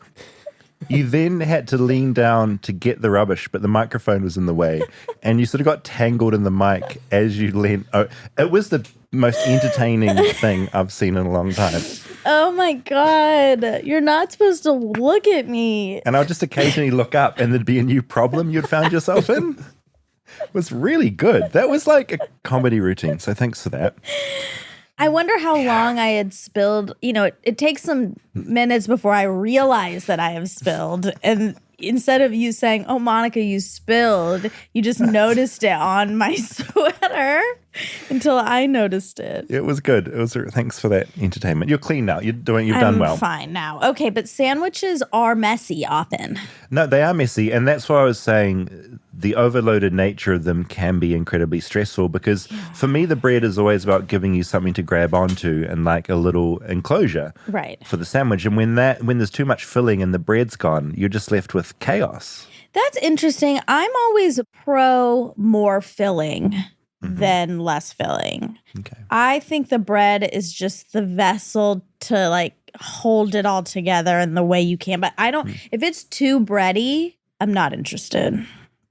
A: You then had to lean down to get the rubbish, but the microphone was in the way. And you sort of got tangled in the mic as you leaned. Oh, it was the most entertaining thing I've seen in a long time.
D: Oh my God. You're not supposed to look at me.
A: And I would just occasionally look up and there'd be a new problem you'd found yourself in. It was really good. That was like a comedy routine, so thanks for that.
D: I wonder how long I had spilled. You know, it takes some minutes before I realize that I have spilled. And instead of you saying, "Oh, Monica, you spilled," you just noticed it on my sweater until I noticed it.
A: It was good. Thanks for that entertainment. You're clean now. You've done well.
D: I'm fine now. Okay, but sandwiches are messy often.
A: No, they are messy. And that's why I was saying the overloaded nature of them can be incredibly stressful because for me, the bread is always about giving you something to grab onto and like a little enclosure for the sandwich. And when there's too much filling and the bread's gone, you're just left with chaos.
D: That's interesting. I'm always pro more filling than less filling.
A: Okay.
D: I think the bread is just the vessel to like hold it all together in the way you can. But I don't, if it's too bready, I'm not interested.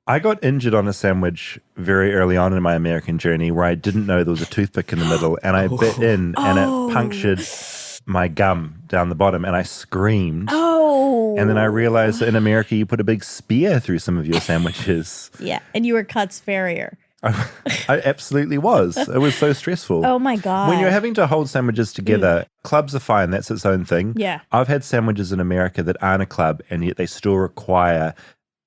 A: I got injured on a sandwich very early on in my American journey where I didn't know there was a toothpick in the middle and I bit in and it punctured my gum down the bottom and I screamed. And then I realized that in America you put a big spear through some of your sandwiches.
D: Yeah, and you were Cuts Farrier.
A: I absolutely was. It was so stressful.
D: Oh my God.
A: When you're having to hold sandwiches together, clubs are fine. That's its own thing.
D: Yeah.
A: I've had sandwiches in America that aren't a club and yet they still require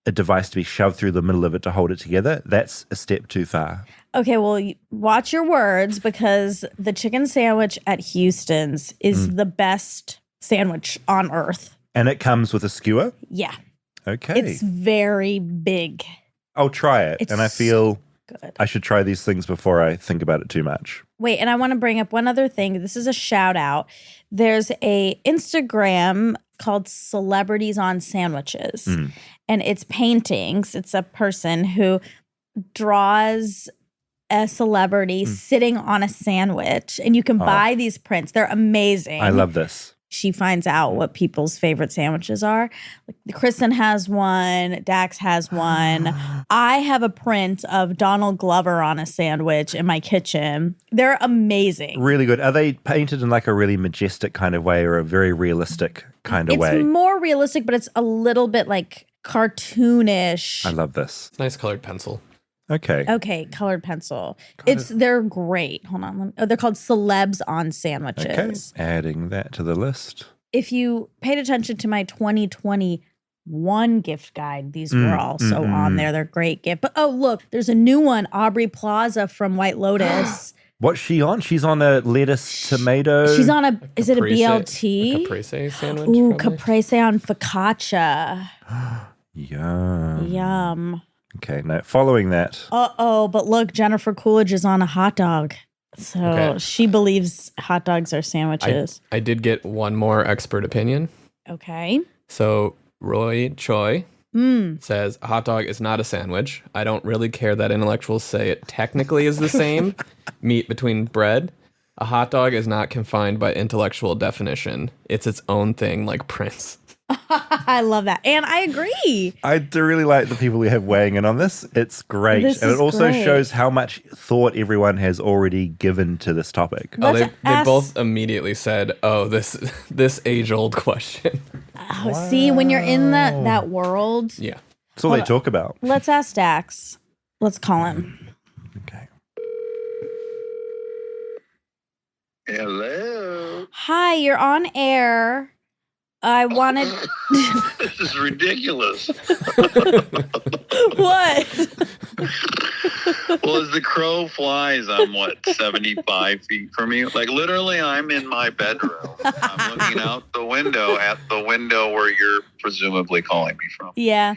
A: a device to be shoved through the middle of it to hold it together. That's a step too far.
D: Okay, well, watch your words because the chicken sandwich at Houston's is the best sandwich on earth.
A: And it comes with a skewer?
D: Yeah.
A: Okay.
D: It's very big.
A: I'll try it.
D: It's
A: and I feel
D: good.
A: I should try these things before I think about it too much.
D: Wait, and I want to bring up one other thing. This is a shout out. There's a Instagram called Celebrities on Sandwiches. And it's paintings. It's a person who draws a celebrity sitting on a sandwich. And you can buy these prints. They're amazing.
A: I love this.
D: She finds out what people's favorite sandwiches are. Like, Kristen has one. Dax has one. I have a print of Donald Glover on a sandwich in my kitchen. They're amazing.
A: Really good. Are they painted in like a really majestic kind of way or a very realistic kind of way?
D: It's more realistic, but it's a little bit like cartoonish.
A: I love this.
E: Nice colored pencil.
D: Okay, colored pencil. They're great. Hold on. They're called Celebs on Sandwiches.
A: Okay. Adding that to the list.
D: If you paid attention to my 2021 gift guide, these were also on there. They're great gift. But oh, look, there's a new one. Aubrey Plaza from White Lotus.
A: What's she on? She's on a lettuce tomato.
D: She's on a, is it a BLT?
E: A caprese sandwich?
D: Ooh,
E: probably?
D: caprese on focaccia.
A: Yum.
D: Yum.
A: Okay, now following that.
D: Uh-oh, but look, Jennifer Coolidge is on a hot dog. So she believes hot dogs are sandwiches.
E: I did get one more expert opinion.
D: Okay.
E: So Roy Choi says, a hot dog is not a sandwich. I don't really care that intellectuals say it technically is the same meat between bread. A hot dog is not confined by intellectual definition. It's its own thing, like Prince.
D: I love that. And I agree.
A: I do really like the people we have weighing in on this. It's great.
D: This
A: and it
D: is
A: also
D: great.
A: shows how much thought everyone has already given to this topic.
E: They both immediately said, oh, this age-old question.
D: Oh, see, when you're in that world.
E: Yeah.
A: That's all they talk about.
D: Let's ask Dax. Let's call him.
A: Okay.
U: Hello.
D: Hi, you're on air. I wanted.
U: This is ridiculous.
D: What?
U: Well, as the crow flies, I'm 75 feet from you? Like, literally, I'm in my bedroom. I'm looking out the window at the window where you're presumably calling me from.
D: Yeah.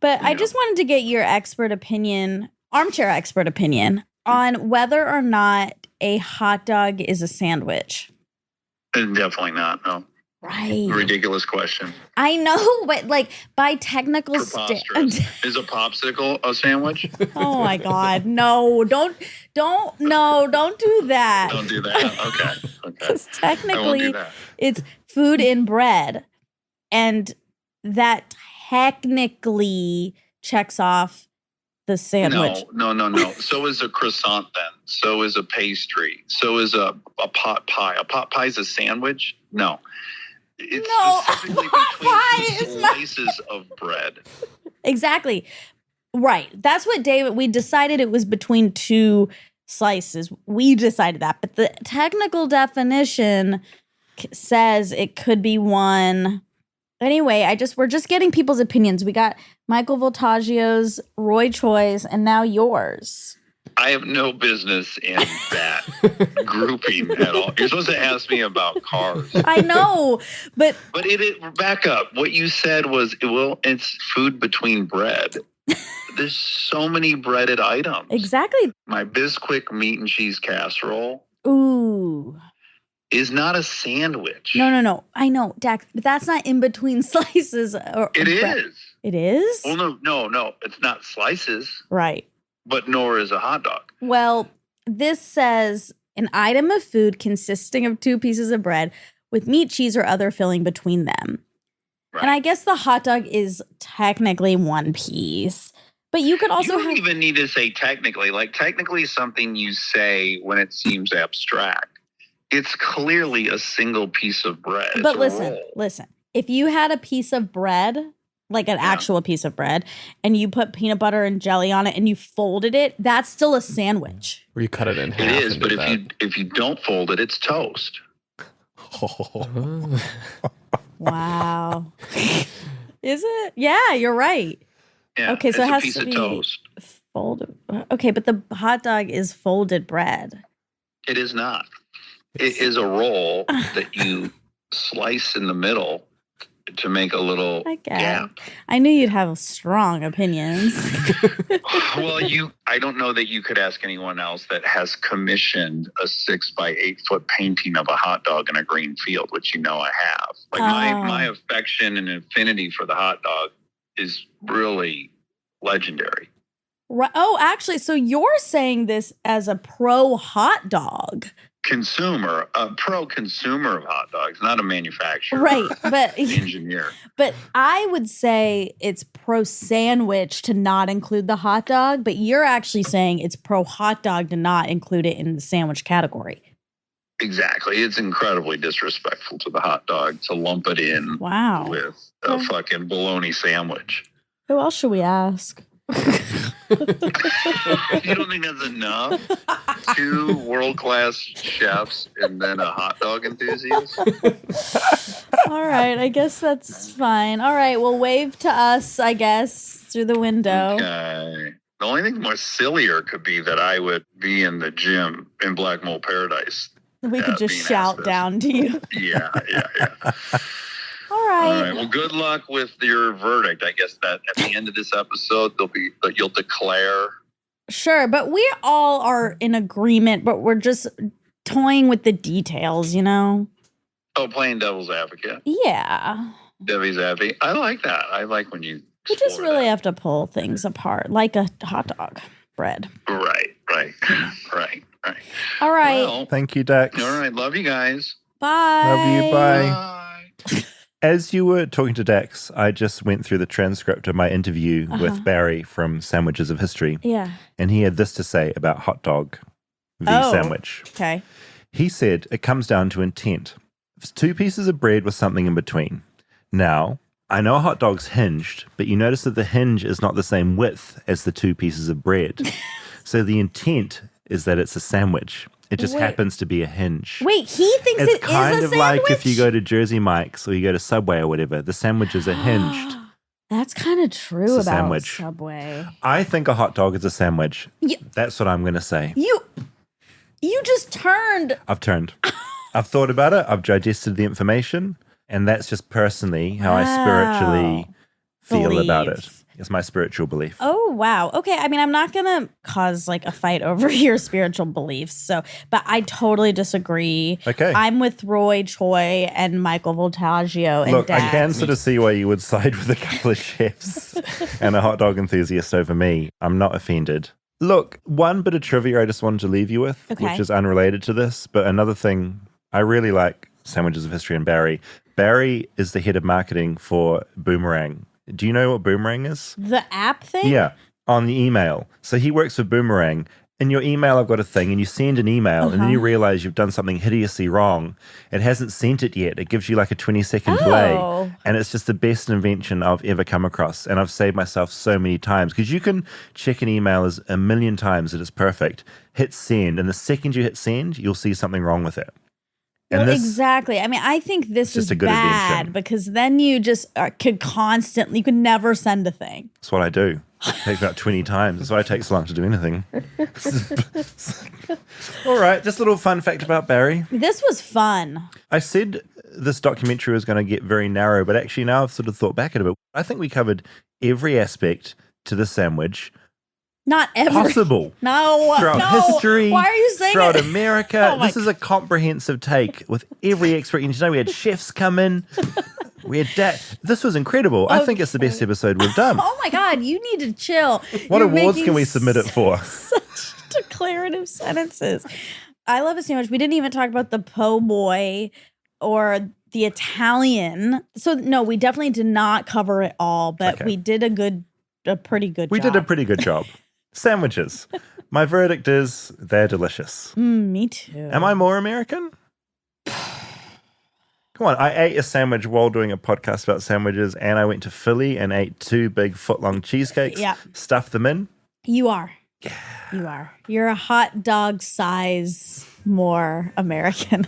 D: But I just wanted to get your expert opinion, armchair expert opinion, on whether or not a hot dog is a sandwich.
U: Definitely not, no.
D: Right.
U: Ridiculous question.
D: I know, but like by technical
U: Preposterous. Is a popsicle a sandwich?
D: Oh my God. No, don't do that.
U: Don't do that. Okay.
D: Because
U: I won't
D: technically
U: do that.
D: it's food in bread. And that technically checks off the sandwich.
U: No. So is a croissant then. So is a pastry. So is a pot pie. A pot pie is a sandwich? No. It's specifically between slices of bread.
D: Exactly. Right. That's what we decided it was between two slices. We decided that. But the technical definition says it could be one. Anyway, we're just getting people's opinions. We got Michael Voltaggio's, Roy Choi's, and now yours.
U: I have no business in that grouping at all. You're supposed to ask me about cars.
D: I know, but
U: back up. What you said was, it's food between bread. There's so many breaded items.
D: Exactly.
U: My Bisquick meat and cheese casserole.
D: Ooh.
U: Is not a sandwich.
D: No. I know, Dax, but that's not in between slices.
U: It is.
D: It is?
U: Well, no. It's not slices.
D: Right.
U: But nor is a hot dog.
D: Well, this says an item of food consisting of 2 pieces of bread with meat, cheese, or other filling between them. Right. And I guess the hot dog is technically 1 piece. But you could also
U: You don't even need to say technically. Like, technically something you say when it seems abstract. It's clearly a single piece of bread.
D: But listen. If you had a piece of bread, like an actual piece of bread, and you put peanut butter and jelly on it and you folded it, that's still a sandwich.
E: Or you cut it in half.
U: It is, but if you don't fold it, it's toast.
D: Wow. Is it? Yeah, you're right.
U: Yeah,
D: okay, so it
U: it's
D: has
U: a piece
D: to
U: of
D: be
U: toast.
D: folded. Okay, but the hot dog is folded bread.
U: It is not. It is a roll that you slice in the middle to make a little gap.
D: I knew you'd have strong opinions.
U: Well, I don't know that you could ask anyone else that has commissioned a 6 by 8 foot painting of a hot dog in a green field, which I have. Like my affection and affinity for the hot dog is really legendary.
D: Right. Oh, actually, so you're saying this as a pro hot dog.
U: Consumer, a pro consumer of hot dogs, not a manufacturer.
D: Right, but
U: engineer.
D: But I would say it's pro sandwich to not include the hot dog, but you're actually saying it's pro hot dog to not include it in the sandwich category.
U: Exactly. It's incredibly disrespectful to the hot dog to lump it in with a fucking bologna sandwich.
D: Who else should we ask?
U: You don't think that's enough? 2 world-class chefs and then a hot dog enthusiast?
D: All right, I guess that's fine. All right, well, wave to us, I guess, through the window.
U: Okay. The only thing more sillier could be that I would be in the gym in Black Mole Paradise.
D: We could just shout down to you.
U: Yeah.
D: All right.
U: Well, good luck with your verdict. I guess that at the end of this episode, you'll declare.
D: Sure, but we all are in agreement, but we're just toying with the details,
U: Oh, playing devil's advocate.
D: Yeah.
U: Debbie's happy. I like that. I like when you.
D: We just really have to pull things apart, like a hot dog bread.
U: Right.
D: All right.
U: Well,
A: thank you, Dax.
U: All right. Love you guys.
D: Bye.
A: Love you. Bye. As you were talking to Dax, I just went through the transcript of my interview with Barry from Sandwiches of History.
D: Yeah.
A: And he had this to say about hot dog v. sandwich.
D: Okay.
A: He said it comes down to intent. It's 2 pieces of bread with something in between. Now, I know a hot dog's hinged, but you notice that the hinge is not the same width as the 2 pieces of bread. So the intent is that it's a sandwich. It just happens to be a hinge.
D: Wait, he thinks
A: it's
D: it is a
A: kind
D: sandwich?
A: of like if you go to Jersey Mike's or you go to Subway or whatever, the sandwiches are hinged.
D: That's kind of true
A: It's a
D: about
A: sandwich.
D: Subway.
A: I think a hot dog is a sandwich. That's what I'm going to say.
D: You just turned.
A: I've turned. I've thought about it. I've digested the information. And that's just personally how I spiritually feel about it. It's my spiritual belief.
D: Oh, wow. Okay. I mean, I'm not going to cause like a fight over your spiritual beliefs. But I totally disagree.
A: Okay.
D: I'm with Roy Choi and Michael Voltaggio and
A: Look,
D: Dax.
A: I can sort of see why you would side with a couple of chefs and a hot dog enthusiast over me. I'm not offended. Look, one bit of trivia I just wanted to leave you with, which is unrelated to this, but another thing, I really like Sandwiches of History and Barry. Barry is the head of marketing for Boomerang. Do you know what Boomerang is?
D: The app thing?
A: Yeah, on the email. So he works for Boomerang, In your email, I've got a thing, and you send an email, and then you realize you've done something hideously wrong. It hasn't sent it yet. It gives you like a 20-second delay, and it's just the best invention I've ever come across. And I've saved myself so many times because you can check an email as a million times that it's perfect. Hit send, and the second you hit send, you'll see something wrong with it. And
D: well, exactly. I mean, I think this is
A: a good
D: bad
A: invention.
D: because then you just could constantly, you could never send a thing.
A: That's what I do. It takes about 20 times. That's why it takes so long to do anything. All right, just a little fun fact about Barry.
D: This was fun.
A: I said this documentary was going to get very narrow, but actually now I've sort of thought back at it. I think we covered every aspect to the sandwich
D: Not every
A: possible.
D: No,
A: throughout
D: no.
A: history,
D: Why are you saying
A: throughout
D: it?
A: America.
D: Oh my
A: This is a comprehensive take with every expert. You know, we had chefs come in. We had this was incredible. I think it's the best episode we've done.
D: Oh my God, you need to chill.
A: What
D: You're
A: awards
D: making
A: can we submit it for?
D: Such declarative sentences. I love a sandwich. We didn't even talk about the po' boy or the Italian. So no, we definitely did not cover it all, but we did a pretty good
A: We
D: job.
A: did a pretty good job. Sandwiches. My verdict is they're delicious.
D: Me too.
A: Am I more American? Come on, I ate a sandwich while doing a podcast about sandwiches, and I went to Philly and ate 2 big foot-long cheesecakes, stuffed them in.
D: You are. Yeah. You are. You're a hot dog size more American.